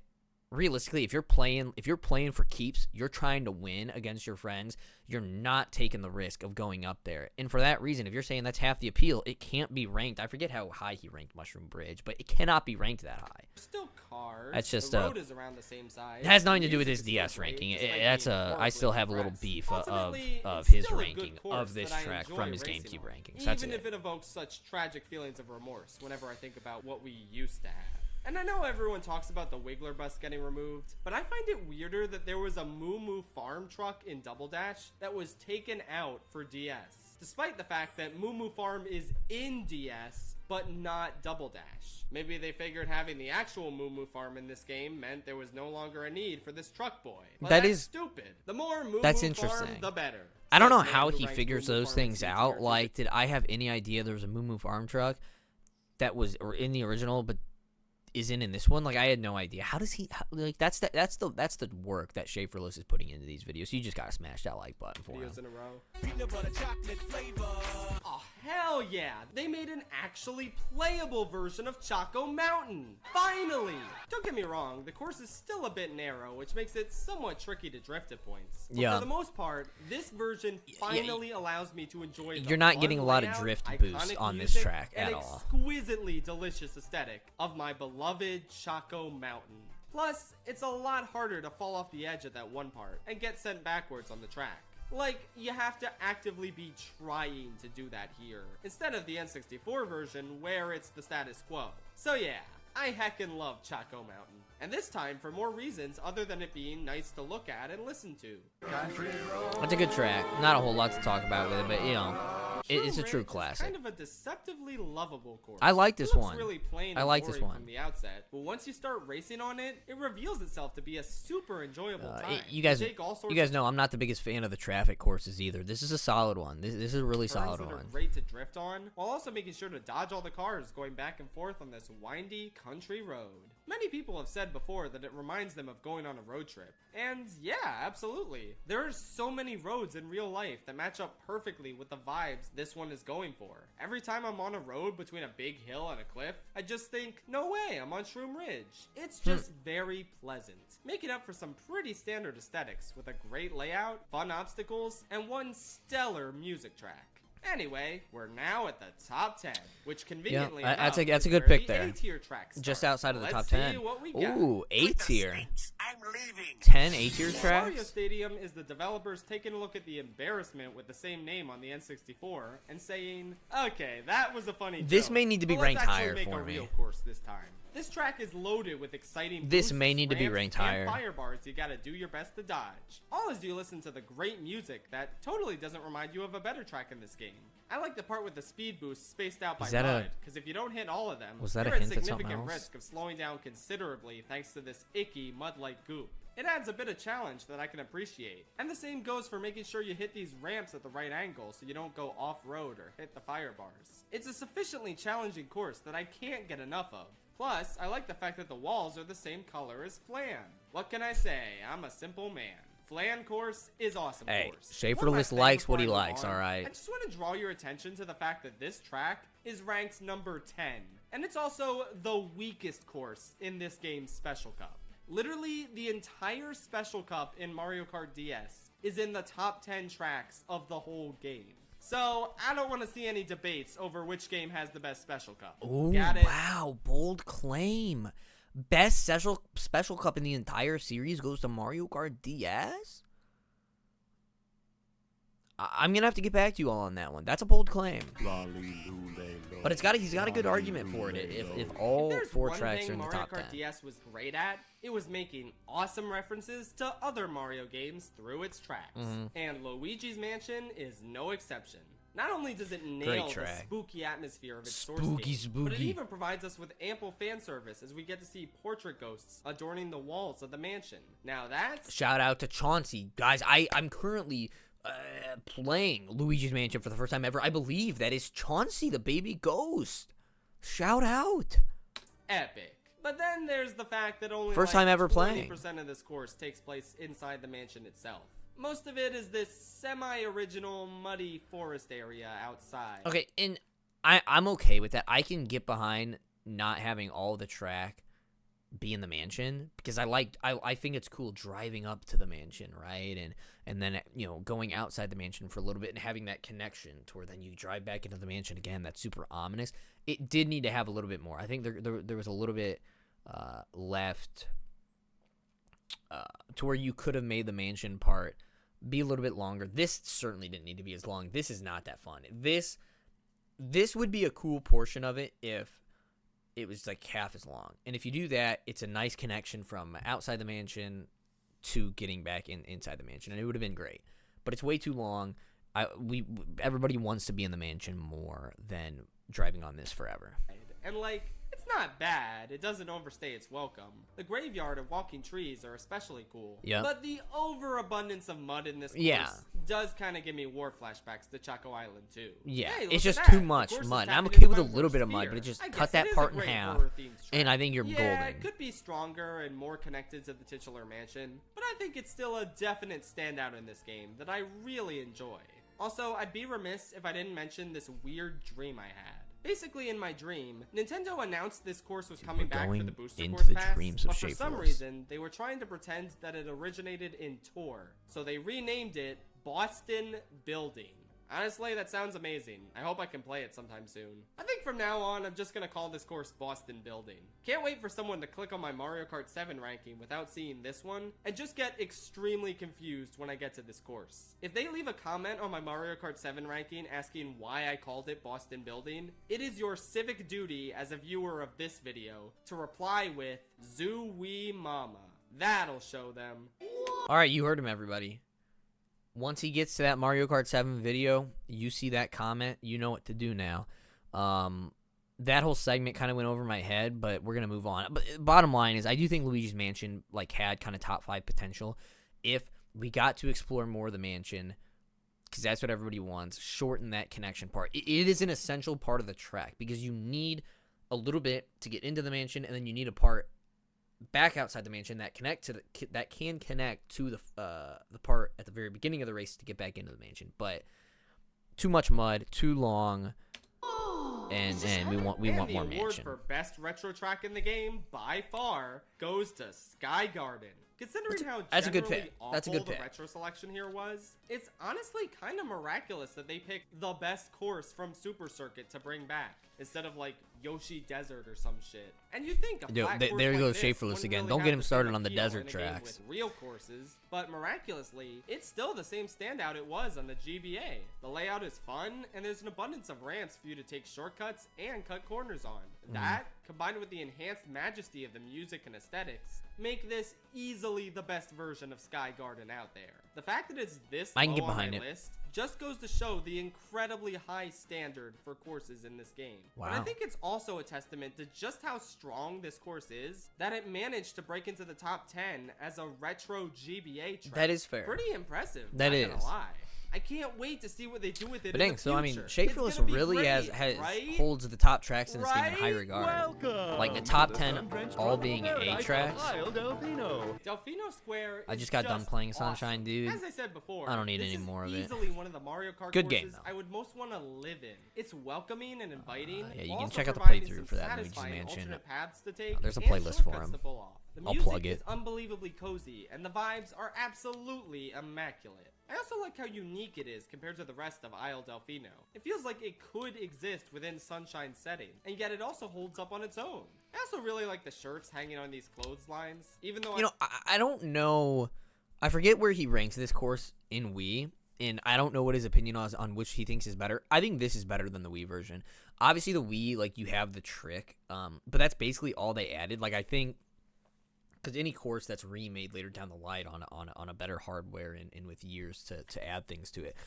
realistically, if you're playing for keeps, you're trying to win against your friends, you're not taking the risk of going up there. And for that reason, if you're saying that's half the appeal, it can't be ranked. I forget how high he ranked Mushroom Bridge, but it cannot be ranked that high. Still cars. That's just the road is around the same size. It has nothing to do with his DS ranking. I still have a little beef of his ranking of this track from his GameCube rankings. That's even if it evokes such tragic feelings of remorse whenever I think about what we used to have. And I know everyone talks about the Wiggler bus getting removed, but I find it weirder that there was a Moo Moo farm truck in Double Dash that was taken out for DS. despite the fact that Moo Moo Farm is in DS, but not Double Dash. Maybe they figured having the actual Moo Moo Farm in this game meant there was no longer a need for this truck boy. But That that's is stupid. The more Moo That's Moo interesting. Farm, the better. I don't know Says man how who he ranks figures Moo Moo those Farm things in out. character. Like, did I have any idea there was a Moo Moo Farm truck that was in the original, but isn't in this one? Like, I had no idea. How does he? Like, that's the work that Schaffrillas is putting into these videos. So you just gotta smash that like button for him. Videos in a row. Peanut butter chocolate flavor. Oh hell yeah! They made an actually playable version of Choco Mountain. Finally! Don't get me wrong, the course is still a bit narrow, which makes it somewhat tricky to drift at points. But Yeah. for the most part, this version finally allows me to enjoy. You're the not fun getting a lot of layout, drift iconic boost on this music, track and at all. exquisitely delicious aesthetic of my beloved Choco Mountain. Plus, it's a lot harder to fall off the edge at that one part and get sent backwards on the track. Like, you have to actively be trying to do that here, instead of the N64 version where it's the status quo. So yeah, I heckin' love Choco Mountain. And this time for more reasons other than it being nice to look at and listen to. It's a good track. Not a whole lot to talk about with it, but you know, it's a true Ridge is classic. kind of a deceptively lovable course. I like this It looks one. really plain I and like this boring one. from the outset, but once you start racing on it, it reveals itself to be a super enjoyable time. You guys take all sorts know I'm not the biggest fan of the traffic courses either. This is a solid one. This is a really turns solid that are one. great to drift on, while also making sure to dodge all the cars going back and forth on this windy country road. Many people have said before that it reminds them of going on a road trip. And yeah, absolutely. There are so many roads in real life that match up perfectly with the vibes this one is going for. Every time I'm on a road between a big hill and a cliff, I just think, no way, I'm on Shroom Ridge. It's just very pleasant, making up for some pretty standard aesthetics with a great layout, fun obstacles, and one stellar music track. Anyway, we're now at the top 10, which conveniently enough that's a is good where pick the there. A-tier tracks Just start. outside of the Let's top see 10. what we got. Ooh, A tier. I'm leaving. 10 A tier Mario tracks? Stadium is the developers taking a look at the embarrassment with the same name on the N64 and saying, okay, that was a funny This joke, may need to be but let's ranked actually higher make for a me. real course this time. This track is loaded with exciting This boosts, may need to be ramps, ranked and higher. fire bars you gotta do your best to dodge. All as you listen to the great music that totally doesn't remind you of a better track in this game. I like the part with the speed boosts spaced out by Is that a- mud, because if you don't hit all of them, Was that a you're at hint at something significant else? risk of slowing down considerably thanks to this icky mud-like goop. It adds a bit of challenge that I can appreciate. And the same goes for making sure you hit these ramps at the right angle so you don't go off-road or hit the fire bars. It's a sufficiently challenging course that I can't get enough of. Plus, I like the fact that the walls are the same color as Flan. What can I say? I'm a simple man. Flan course is awesome Hey, course. Schaffrillas One last thing likes before what he I move likes, on. alright? I just want to draw your attention to the fact that this track is ranked number 10. And it's also the weakest course in this game's Special Cup. Literally, the entire Special Cup in Mario Kart DS is in the top 10 tracks of the whole game. So, I don't want to see any debates over which game has the best Special Cup. Oh, Got it? wow. Bold claim. Best special cup in the entire series goes to Mario Kart DS? I'm going to have to get back to you all on that one. That's a bold claim. But he's got a good argument for it if all There's four one tracks thing are in the Mario top 10. Kart DS was great at, it was making awesome references to other Mario games through its tracks. Mm-hmm. And Luigi's Mansion is no exception. Not only does it nail the track. spooky atmosphere of its source Spooky, game, but it spooky. even provides us with ample fan service as we get to see portrait ghosts adorning the walls of the mansion. Now that's... Shout out to Chauncey. Guys, I'm currently playing Luigi's Mansion for the first time ever. I believe that is Chauncey, the baby ghost. Shout out. epic. But then there's the fact that only First time ever 20% playing. of this course takes place inside the mansion itself. Most of it is this semi-original muddy forest area outside. Okay, and I'm okay with that. I can get behind not having all the track be in the mansion because I think it's cool driving up to the mansion, right? And then going outside the mansion for a little bit and having that connection to where then you drive back into the mansion again. That's super ominous. It did need to have a little bit more. I think there was a little bit left to where you could have made the mansion part be a little bit longer. This certainly didn't need to be as long. This is not that fun. This would be a cool portion of it if it was like half as long. And if you do that, it's a nice connection from outside the mansion to getting back inside the mansion, and it would have been great. But it's way too long, everybody wants to be in the mansion more than driving on this forever. And like, it's not bad. It doesn't overstay its welcome. The graveyard and walking trees are especially cool. Yeah. But the overabundance of mud in this course does kind of give me war flashbacks to Choco Island too. Yeah, Hey, it's look just at too that. much The course is mud. And I'm tapping okay into with a my little bit of worst mud, fear. but it just I cut guess that it is part a in great half, horror-themed and track. I think you're Yeah, golden. it could be stronger and more connected to the titular mansion, but I think it's still a definite standout in this game that I really enjoy. Also, I'd be remiss if I didn't mention this weird dream I had. Basically, in my dream, Nintendo announced this course was coming back for the Booster into Course the Pass, dreams of but for some Schaffrillas. reason, they were trying to pretend that it originated in Tor, so they renamed it Boston Building. Honestly, that sounds amazing. I hope I can play it sometime soon. I think from now on, I'm just gonna call this course Boston Building. Can't wait for someone to click on my Mario Kart 7 ranking without seeing this one, and just get extremely confused when I get to this course. If they leave a comment on my Mario Kart 7 ranking asking why I called it Boston Building, it is your civic duty as a viewer of this video to reply with Zoo Wee Mama. That'll show them. Alright, you heard him, everybody. Once he gets to that Mario Kart 7 video, you see that comment, you know what to do now. That whole segment kind of went over my head, but we're going to move on. But bottom line is, I do think Luigi's Mansion like had kind of top 5 potential. If we got to explore more of the mansion, because that's what everybody wants, shorten that connection part. It is an essential part of the track, because you need a little bit to get into the mansion, and then you need a part back outside the mansion that can connect to the part at the very beginning of the race to get back into the mansion. But too much mud, too long, and we want more the award mansion. for best retro track in the game by far goes to Sky Garden. Considering how that's a good generally pick. awful That's a good the pick. retro selection here was, it's honestly kind of miraculous that they picked the best course from Super Circuit to bring back instead of like Yoshi Desert or some shit. And you think a Yo, flat there course goes like this Schaffrillas wouldn't again. really Don't have get him the started same on the appeal desert in a game tracks. with real courses, but miraculously, it's still the same standout it was on the GBA. The layout is fun, and there's an abundance of ramps for you to take shortcuts and cut corners on. That, combined with the enhanced majesty of the music and aesthetics, make this easily the best version of Sky Garden out there. The fact that it's this I can low get on behind my it. list just goes to show the incredibly high standard for courses in this game. But I Wow. think it's also a testament to just how strong this course is that it managed to break into the top 10 as a retro GBA track. That is fair. Pretty impressive. That not is. gonna lie. I can't wait to see what they do with it. But in dang, the so I mean, future. It's Schaffrillas gonna be really great, has right? holds the top tracks in this game in high Right? regard. Like the top 10 all being A tracks. Delfino Square. I is just got done playing Sunshine, awesome. dude. As I said before, I don't need this any is more of it. Easily one of the Mario Kart Good courses game, though. I would most want to live in. It's welcoming and inviting. Yeah, you while can also check out the providing playthrough some for that Luigi's satisfying Mansion. alternate paths to take There's a and playlist for shortcuts him. to pull off. The I'll music plug is it. unbelievably cozy, and the vibes are absolutely immaculate. I also like how unique it is compared to the rest of Isle Delfino. It feels like it could exist within Sunshine's setting, and yet it also holds up on its own. I also really like the shirts hanging on these clotheslines, even though You know, I don't know. I forget where he ranks this course in Wii, and I don't know what his opinion is on which he thinks is better. I think this is better than the Wii version. Obviously, the Wii, like, you have the trick, but that's basically all they added. Like, I think, because any course that's remade later down the line on a better hardware and with years to add things to it,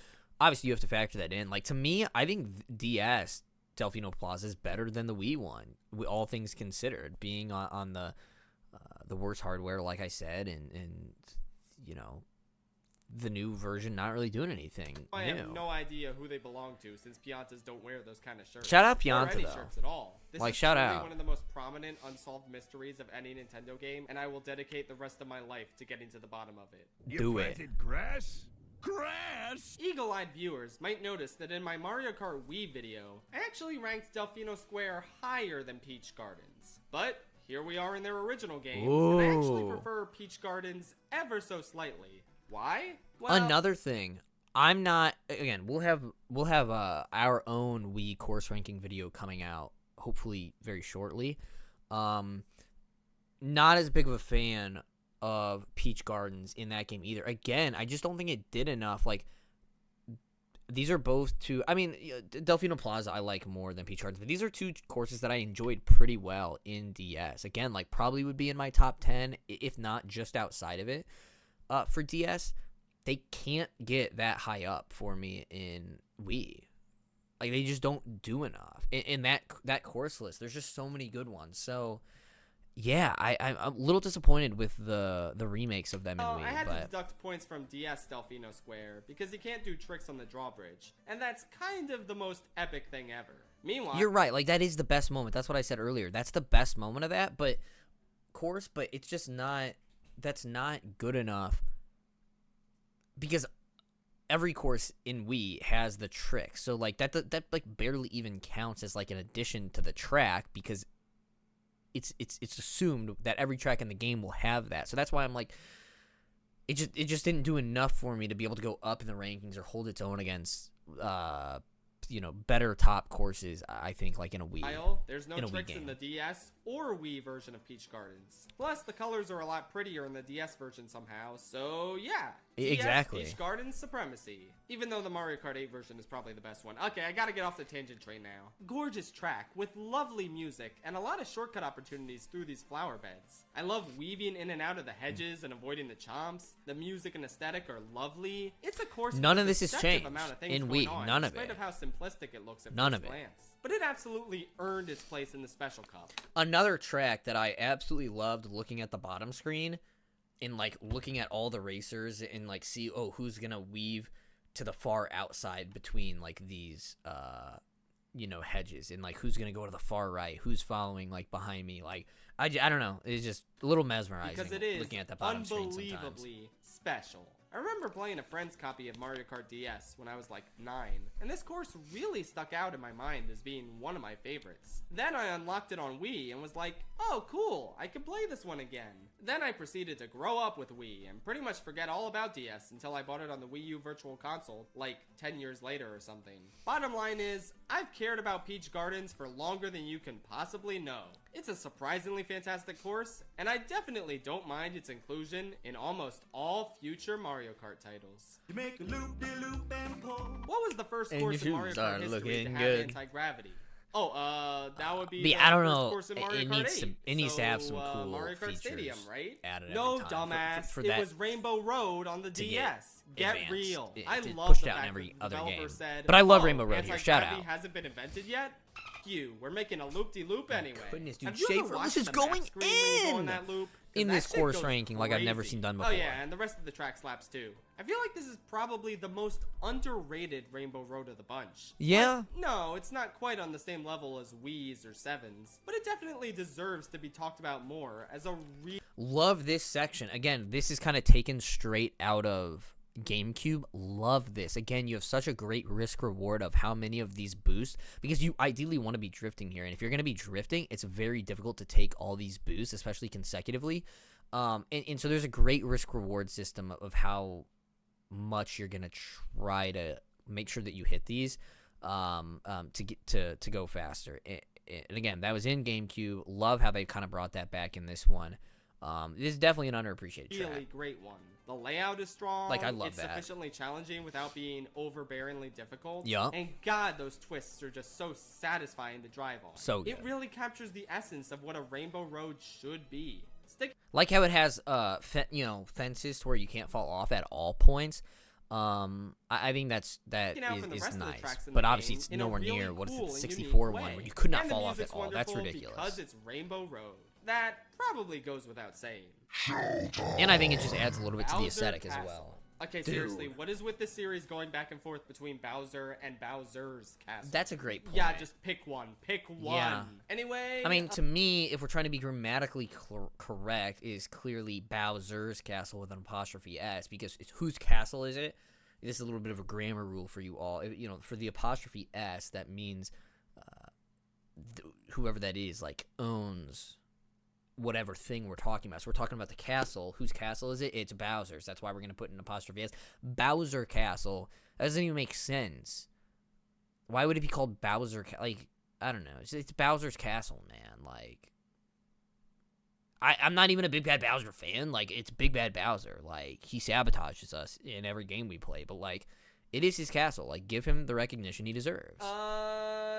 obviously you have to factor that in. Like, to me, I think DS Delfino Plaza is better than the Wii one, with all things considered, being on the worst hardware, like I said, and you know, the new version not really doing anything I new. have no idea who they belong to, since Piantas don't wear those kind of shirts. Shout out Or Pianta, any though. shirts at all. This Like, is shout truly out. one of the most prominent unsolved mysteries of any Nintendo game, and I will dedicate the rest of my life to getting to the bottom of it. Do it. Grass? Grass? Eagle-eyed viewers might notice that in my Mario Kart Wii video, I actually ranked Delfino Square higher than Peach Gardens. But here we are in their original game, and I actually Ooh. prefer Peach Gardens ever so slightly. Why? Well, Another thing, I'm not. Again, we'll have our own Wii course ranking video coming out hopefully very shortly. Not as big of a fan of Peach Gardens in that game either. Again, I just don't think it did enough. Like, these are both two. I mean, Delfino Plaza I like more than Peach Gardens, but these are two courses that I enjoyed pretty well in DS. Again, like, probably would be in my top 10, if not just outside of it, for DS. they can't get that high up for me in Wii. Like, they just don't do enough. In that course list, there's just so many good ones. So, yeah, I'm a little disappointed with the remakes of them in Wii. I had but to deduct points from DS Delfino Square because you can't do tricks on the drawbridge, and that's kind of the most epic thing ever. Meanwhile, you're right. Like, that is the best moment. That's what I said earlier. That's the best moment of that. But it's just not. That's not good enough because every course in Wii has the trick. So like that like barely even counts as like an addition to the track because it's assumed that every track in the game will have that. So that's why I'm like, it just didn't do enough for me to be able to go up in the rankings or hold its own against better top courses. I think like in a Wii. There's no tricks in the DS or Wii version of Peach Gardens. Plus, the colors are a lot prettier in the DS version somehow. So yeah, exactly. DS Peach Gardens supremacy. Even though the Mario Kart 8 version is probably the best one. Okay, I gotta get off the tangent train now. Gorgeous track with lovely music and a lot of shortcut opportunities through these flower beds. I love weaving in and out of the hedges and avoiding the chomps. The music and aesthetic are lovely. It's a course. None of this has changed in Wii. None of it. In spite of how simplistic it looks at None first of it. glance. But it absolutely earned its place in the Special Cup. Another track that I absolutely loved looking at the bottom screen and like looking at all the racers and like see who's gonna weave to the far outside between like these hedges and like who's gonna go to the far right, who's following like behind me. Like I don't know, it's just a little mesmerizing because it is looking at the bottom screen sometimes. Unbelievably special. I remember playing a friend's copy of Mario Kart DS when I was like 9, and this course really stuck out in my mind as being one of my favorites. Then I unlocked it on Wii and was like, oh cool, I can play this one again. Then I proceeded to grow up with Wii and pretty much forget all about DS until I bought it on the Wii U Virtual Console like 10 years later or something. Bottom line is, I've cared about Peach Gardens for longer than you can possibly know. It's a surprisingly fantastic course, and I definitely don't mind its inclusion in almost all future Mario Kart titles. You make a loop-de-loop and pull. What was the first And course in your Mario shoes are Kart history to looking have good. anti-gravity? That would be the I don't first know. course in Mario It Kart needs 8. it needs to have some cool Mario Kart features Stadium, right? added No, every time dumbass. for it that was Rainbow Road on the DS. Get advanced. real. It I love pushed the out in fact every that the other developer game. said, But I love Rainbow Road here. Shout anti-gravity out. hasn't been invented yet? You. We're making a loop-de-loop anyway. goodness, dude, Have you ever Schaefer, watched this is the going map screen when you go in! that loop? 'Cause In that this shit course goes ranking like I've never crazy. seen done Oh before. yeah, and the rest of the track slaps too. I feel like this is probably the most underrated Rainbow Road of the bunch. Yeah. Like, no, it's not quite on the same level as Wii's or 7's, but it definitely deserves to be talked about more as a Love this section. Again, this is kind of taken straight out of GameCube. Love this. Again, you have such a great risk reward of how many of these boosts, because you ideally want to be drifting here, and if you're going to be drifting, it's very difficult to take all these boosts, especially consecutively. And so there's a great risk reward system of how much you're going to try to make sure that you hit these to get to go faster. And again, that was in GameCube. Love how they kind of brought that back in this one. This is definitely an underappreciated track. really great one. The layout is strong. Like, I love it's that. sufficiently challenging without being overbearingly difficult. Yeah. And God, those twists are just so satisfying to drive on. So It good. really captures the essence of what a Rainbow Road should be. Like how it has fences to where you can't fall off at all points. I think that is nice, but obviously it's nowhere near what is it, the 64 one where you could not fall off at all. That's ridiculous. Because it's Rainbow Road. That probably goes without saying. And I think it just adds a little bit to the Bowser aesthetic as Castle. well. Okay, seriously, what is with this series going back and forth between Bowser and Bowser's Castle? That's a great point. Yeah, just pick one. Pick one. Yeah. Anyway, I mean, to me, if we're trying to be grammatically correct, is clearly Bowser's Castle with an apostrophe S, because it's whose castle is it? This is a little bit of a grammar rule for you all. For the apostrophe S, that means whoever that is, like, owns whatever thing we're talking about. So we're talking about the castle. Whose castle is it? It's Bowser's. That's why we're going to put an apostrophe S. Bowser Castle. That doesn't even make sense. Why would it be called Bowser? Like, I don't know. It's Bowser's Castle, man. Like, I'm not even a Big Bad Bowser fan. Like, it's Big Bad Bowser. Like, he sabotages us in every game we play. But, like, it is his castle. Like, give him the recognition he deserves.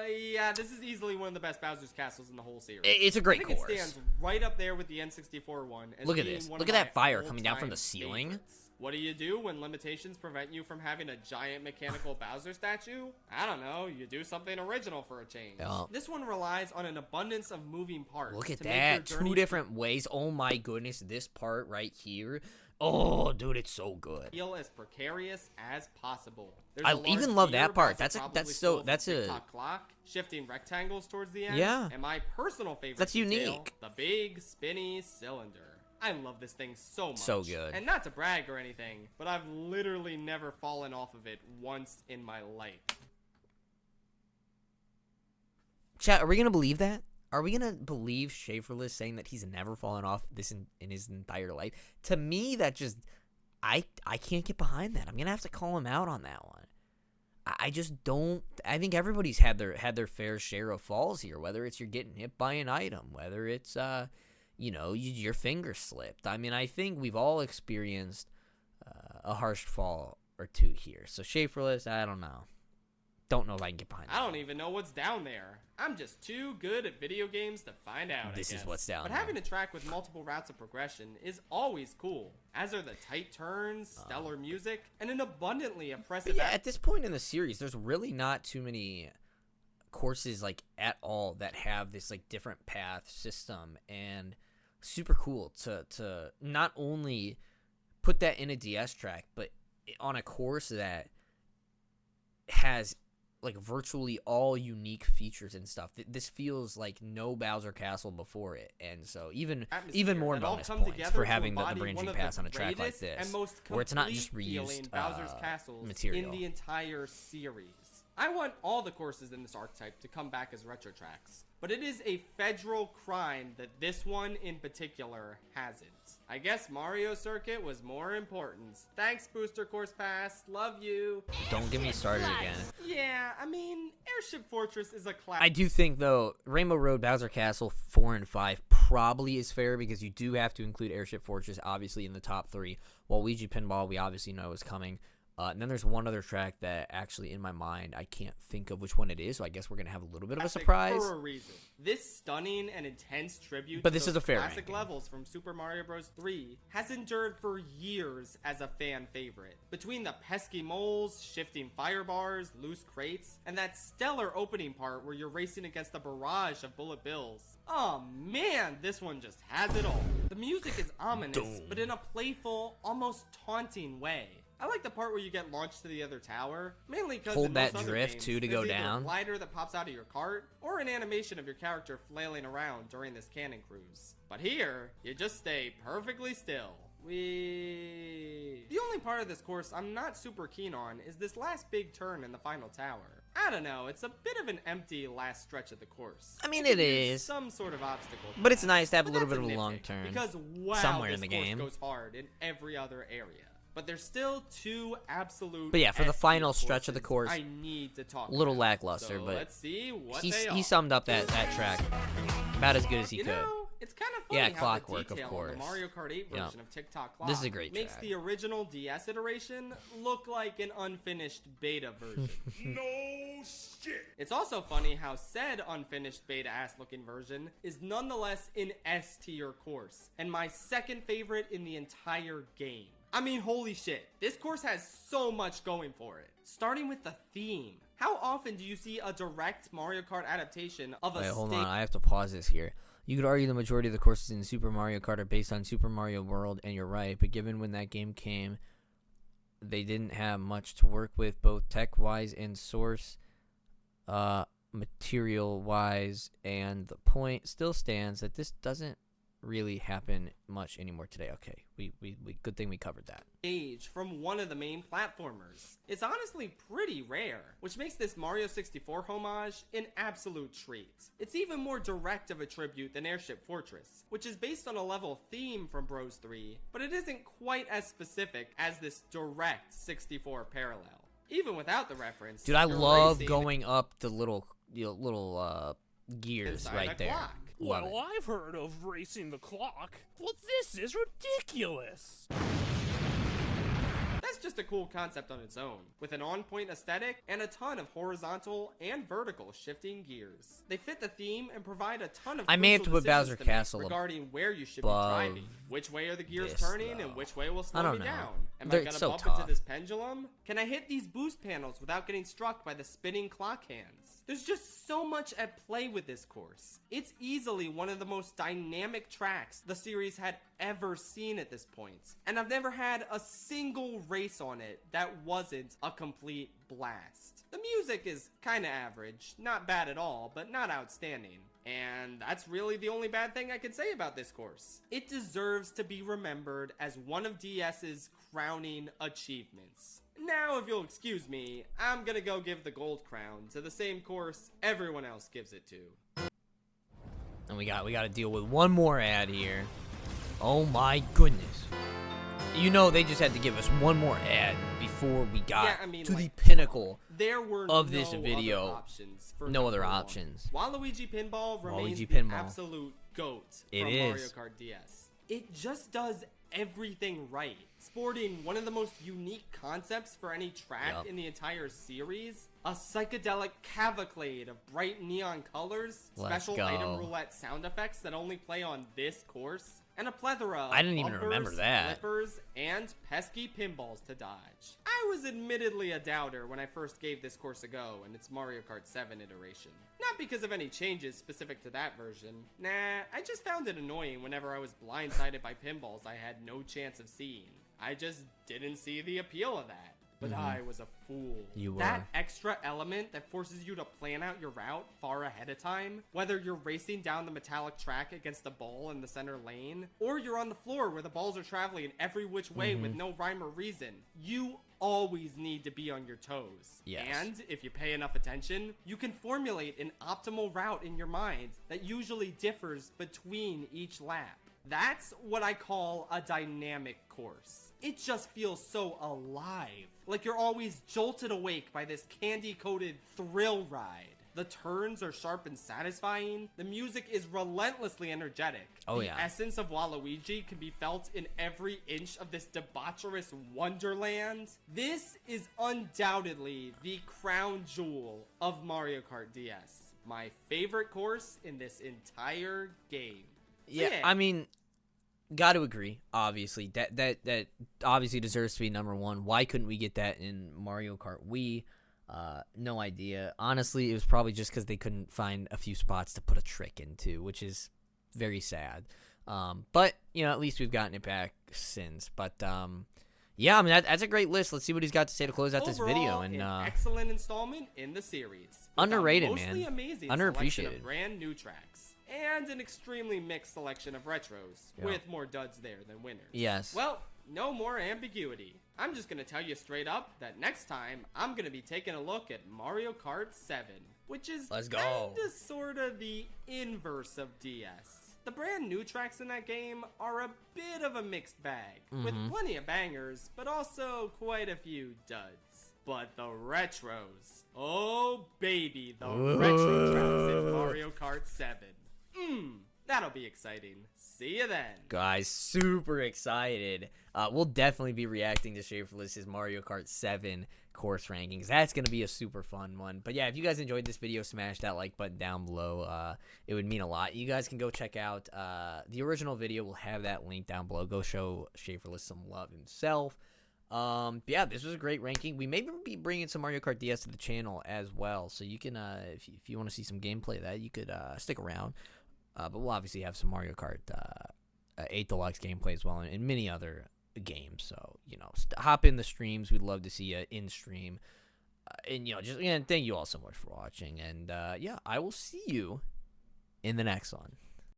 Yeah, this is easily one of the best Bowser's Castles in the whole series. It's a great I think course. It stands right up there with the N64 one. As Look at being this. one Look of at that my fire coming down from all-time the ceiling. favorites. What do you do when limitations prevent you from having a giant mechanical Bowser statue? I don't know, you do something original for a change. Yeah. This one relies on an abundance of moving parts. Look at to make your that. journey Two different ways. Oh my goodness, this part right here. Oh, dude, it's so good. feel as precarious as possible. I There's a even large love gear that part. Bowser probably stole from TikTok clock, shifting rectangles towards the end. Yeah. And my personal favorite That's detail, unique. the big spinny cylinder. I love this thing so much. So good. And not to brag or anything, but I've literally never fallen off of it once in my life. Chat, are we gonna believe that? Are we gonna believe Schaffrillas saying that he's never fallen off this in his entire life? To me, that just I can't get behind that. I'm gonna have to call him out on that one. I just don't. I think everybody's had their fair share of falls here. Whether it's you're getting hit by an item, whether it's your finger slipped. I mean, I think we've all experienced a harsh fall or two here. So Schaffrillas, I don't know. Don't know if I can get behind that. I don't even know what's down there. I'm just too good at video games to find out. This I is guess. what's down But there. having a track with multiple routes of progression is always cool, as are the tight turns, stellar music, and an abundantly impressive. But yeah, at this point in the series, there's really not too many courses like at all that have this like different path system, and super cool to not only put that in a DS track, but on a course that has like virtually all unique features and stuff. This feels like no Bowser Castle before it, and so even more bonus points for having the branching pass on a track like this, where it's not just reused Bowser's Castles material. In the entire series. I want all the courses in this archetype to come back as retro tracks, but it is a federal crime that this one in particular hasn't. I guess Mario Circuit was more important. Thanks, Booster Course Pass. Love you. Don't get me started again. Yeah, I mean, Airship Fortress is a classic. I do think, though, Rainbow Road, Bowser Castle, 4 and 5 probably is fair because you do have to include Airship Fortress, obviously, in the top 3. Waluigi Pinball, we obviously know is coming. And then there's one other track that actually, in my mind, I can't think of which one it is, so I guess we're going to have a little bit of a surprise. For a reason. This stunning and intense tribute But to this those is a fair classic ranking. levels from Super Mario Bros. 3 has endured for years as a fan favorite. Between the pesky moles, shifting fire bars, loose crates, and that stellar opening part where you're racing against a barrage of bullet bills. Oh man, this one just has it all. The music is ominous, but in a playful, almost taunting way. I like the part where you get launched to the other tower, mainly because Hold in that most other drift, games, too, to there's go either down. a glider that pops out of your cart, or an animation of your character flailing around during this cannon cruise. But here, you just stay perfectly still. The only part of this course I'm not super keen on is this last big turn in the final tower. I don't know, it's a bit of an empty last stretch of the course. I mean, You it could use is. some sort of obstacle. But it's nice to have a But little that's bit of a nitpick, long turn because wow, somewhere this in the course game. goes hard in every other area. But there's still two absolute. But yeah, for the S-tier final stretch of the courses course, I need to talk a little about. lackluster, So but let's see what he they are. summed up that track about as good as he You could. know, it's kind of funny Yeah, how Clockwork, the of detail course. on the Mario Kart 8 Yeah. version of TikTok Clock This is a great makes track. the original DS iteration look like an unfinished beta version. No shit. It's also funny how said unfinished beta-ass looking version is nonetheless an S-tier course, and my second favorite in the entire game. I mean, holy shit, this course has so much going for it. Starting with the theme. How often do you see a direct Mario Kart adaptation of a Wait, hold state- on. I have to pause this here. You could argue the majority of the courses in Super Mario Kart are based on Super Mario World, and you're right. But given when that game came, they didn't have much to work with, both tech-wise and source material-wise. And the point still stands that this doesn't really happen much anymore today. Okay, we good thing we covered that. Stage from one of the main platformers. It's honestly pretty rare, which makes this Mario 64 homage an absolute treat. It's even more direct of a tribute than Airship Fortress, which is based on a level theme from Bros 3, but it isn't quite as specific as this direct 64 parallel. Even without the reference, Dude, I you're love racing going up the little gears inside right a there. clock. Love it. I've heard of racing the clock. Well, this is ridiculous. That's just a cool concept on its own, with an on-point aesthetic and a ton of horizontal and vertical shifting gears. They fit the theme and provide a ton of I may have crucial to put Bowser decisions to make Castle regarding where you should be above driving, which way are the gears this, turning, though. and which way will I slow don't me know. down. Am They're I gonna so bump tough. into this pendulum? Can I hit these boost panels without getting struck by the spinning clock hands? There's just so much at play with this course. It's easily one of the most dynamic tracks the series had ever seen at this point, and I've never had a single race on it that wasn't a complete blast. The music is kinda average, not bad at all, but not outstanding. And that's really the only bad thing I could say about this course. It deserves to be remembered as one of DS's crowning achievements. Now, if you'll excuse me, I'm gonna go give the gold crown to the same course everyone else gives it to. And we got to deal with one more ad here. Oh my goodness. You know they just had to give us one more ad before we got to the pinnacle there were of this video. Other options for No other number one. options. Waluigi Pinball remains Waluigi the Pinball. absolute GOAT It from is. Mario Kart DS. It just does everything right, sporting one of the most unique concepts for any track Yup. in the entire series. A psychedelic cavalcade of bright neon colors, Let's special go. item roulette sound effects that only play on this course, and a plethora of I didn't even bumpers, remember that. flippers, and pesky pinballs to dodge. I was admittedly a doubter when I first gave this course a go in its Mario Kart 7 iteration. Not because of any changes specific to that version. Nah, I just found it annoying whenever I was blindsided by pinballs I had no chance of seeing. I just didn't see the appeal of that. But I was a fool. You were. That extra element that forces you to plan out your route far ahead of time, whether you're racing down the metallic track against a ball in the center lane, or you're on the floor where the balls are traveling every which way with no rhyme or reason, you always need to be on your toes. Yes. And if you pay enough attention, you can formulate an optimal route in your mind that usually differs between each lap. That's what I call a dynamic course. It just feels so alive, like you're always jolted awake by this candy-coated thrill ride. The turns are sharp and satisfying. The music is relentlessly energetic. Oh, the yeah. essence of Waluigi can be felt in every inch of this debaucherous wonderland. This is undoubtedly the crown jewel of Mario Kart DS. My favorite course in this entire game. Yeah, I mean, got to agree. Obviously, that obviously deserves to be number one. Why couldn't we get that in Mario Kart Wii? No idea. Honestly, it was probably just because they couldn't find a few spots to put a trick into, which is very sad. But you know, at least we've gotten it back since. But yeah, I mean that's a great list. Let's see what he's got to say to close out this video. And an excellent installment in the series. Underrated, mostly man. Amazing Underappreciated. selection of brand new tracks. And an extremely mixed selection of retros, Yeah. with more duds there than winners. Yes. Well, no more ambiguity. I'm just gonna tell you straight up that next time I'm gonna be taking a look at Mario Kart 7, which is Let's go. kinda sorta the inverse of DS. The brand new tracks in that game are a bit of a mixed bag, with plenty of bangers, but also quite a few duds. But the retros, oh baby, the retro tracks in Mario Kart 7. That'll be exciting. See you then. Guys, super excited. We'll definitely be reacting to Schaffrillas' Mario Kart 7 course rankings. That's going to be a super fun one. But yeah, if you guys enjoyed this video, smash that like button down below. It would mean a lot. You guys can go check out the original video. We'll have that link down below. Go show Schaffrillas some love himself. But yeah, this was a great ranking. We may be bringing some Mario Kart DS to the channel as well. So you can, if you want to see some gameplay of that, you could stick around. But we'll obviously have some Mario Kart 8 Deluxe gameplay as well, and many other games. So, you know, hop in the streams. We'd love to see you in stream. And, you know, just thank you all so much for watching. And, yeah, I will see you in the next one.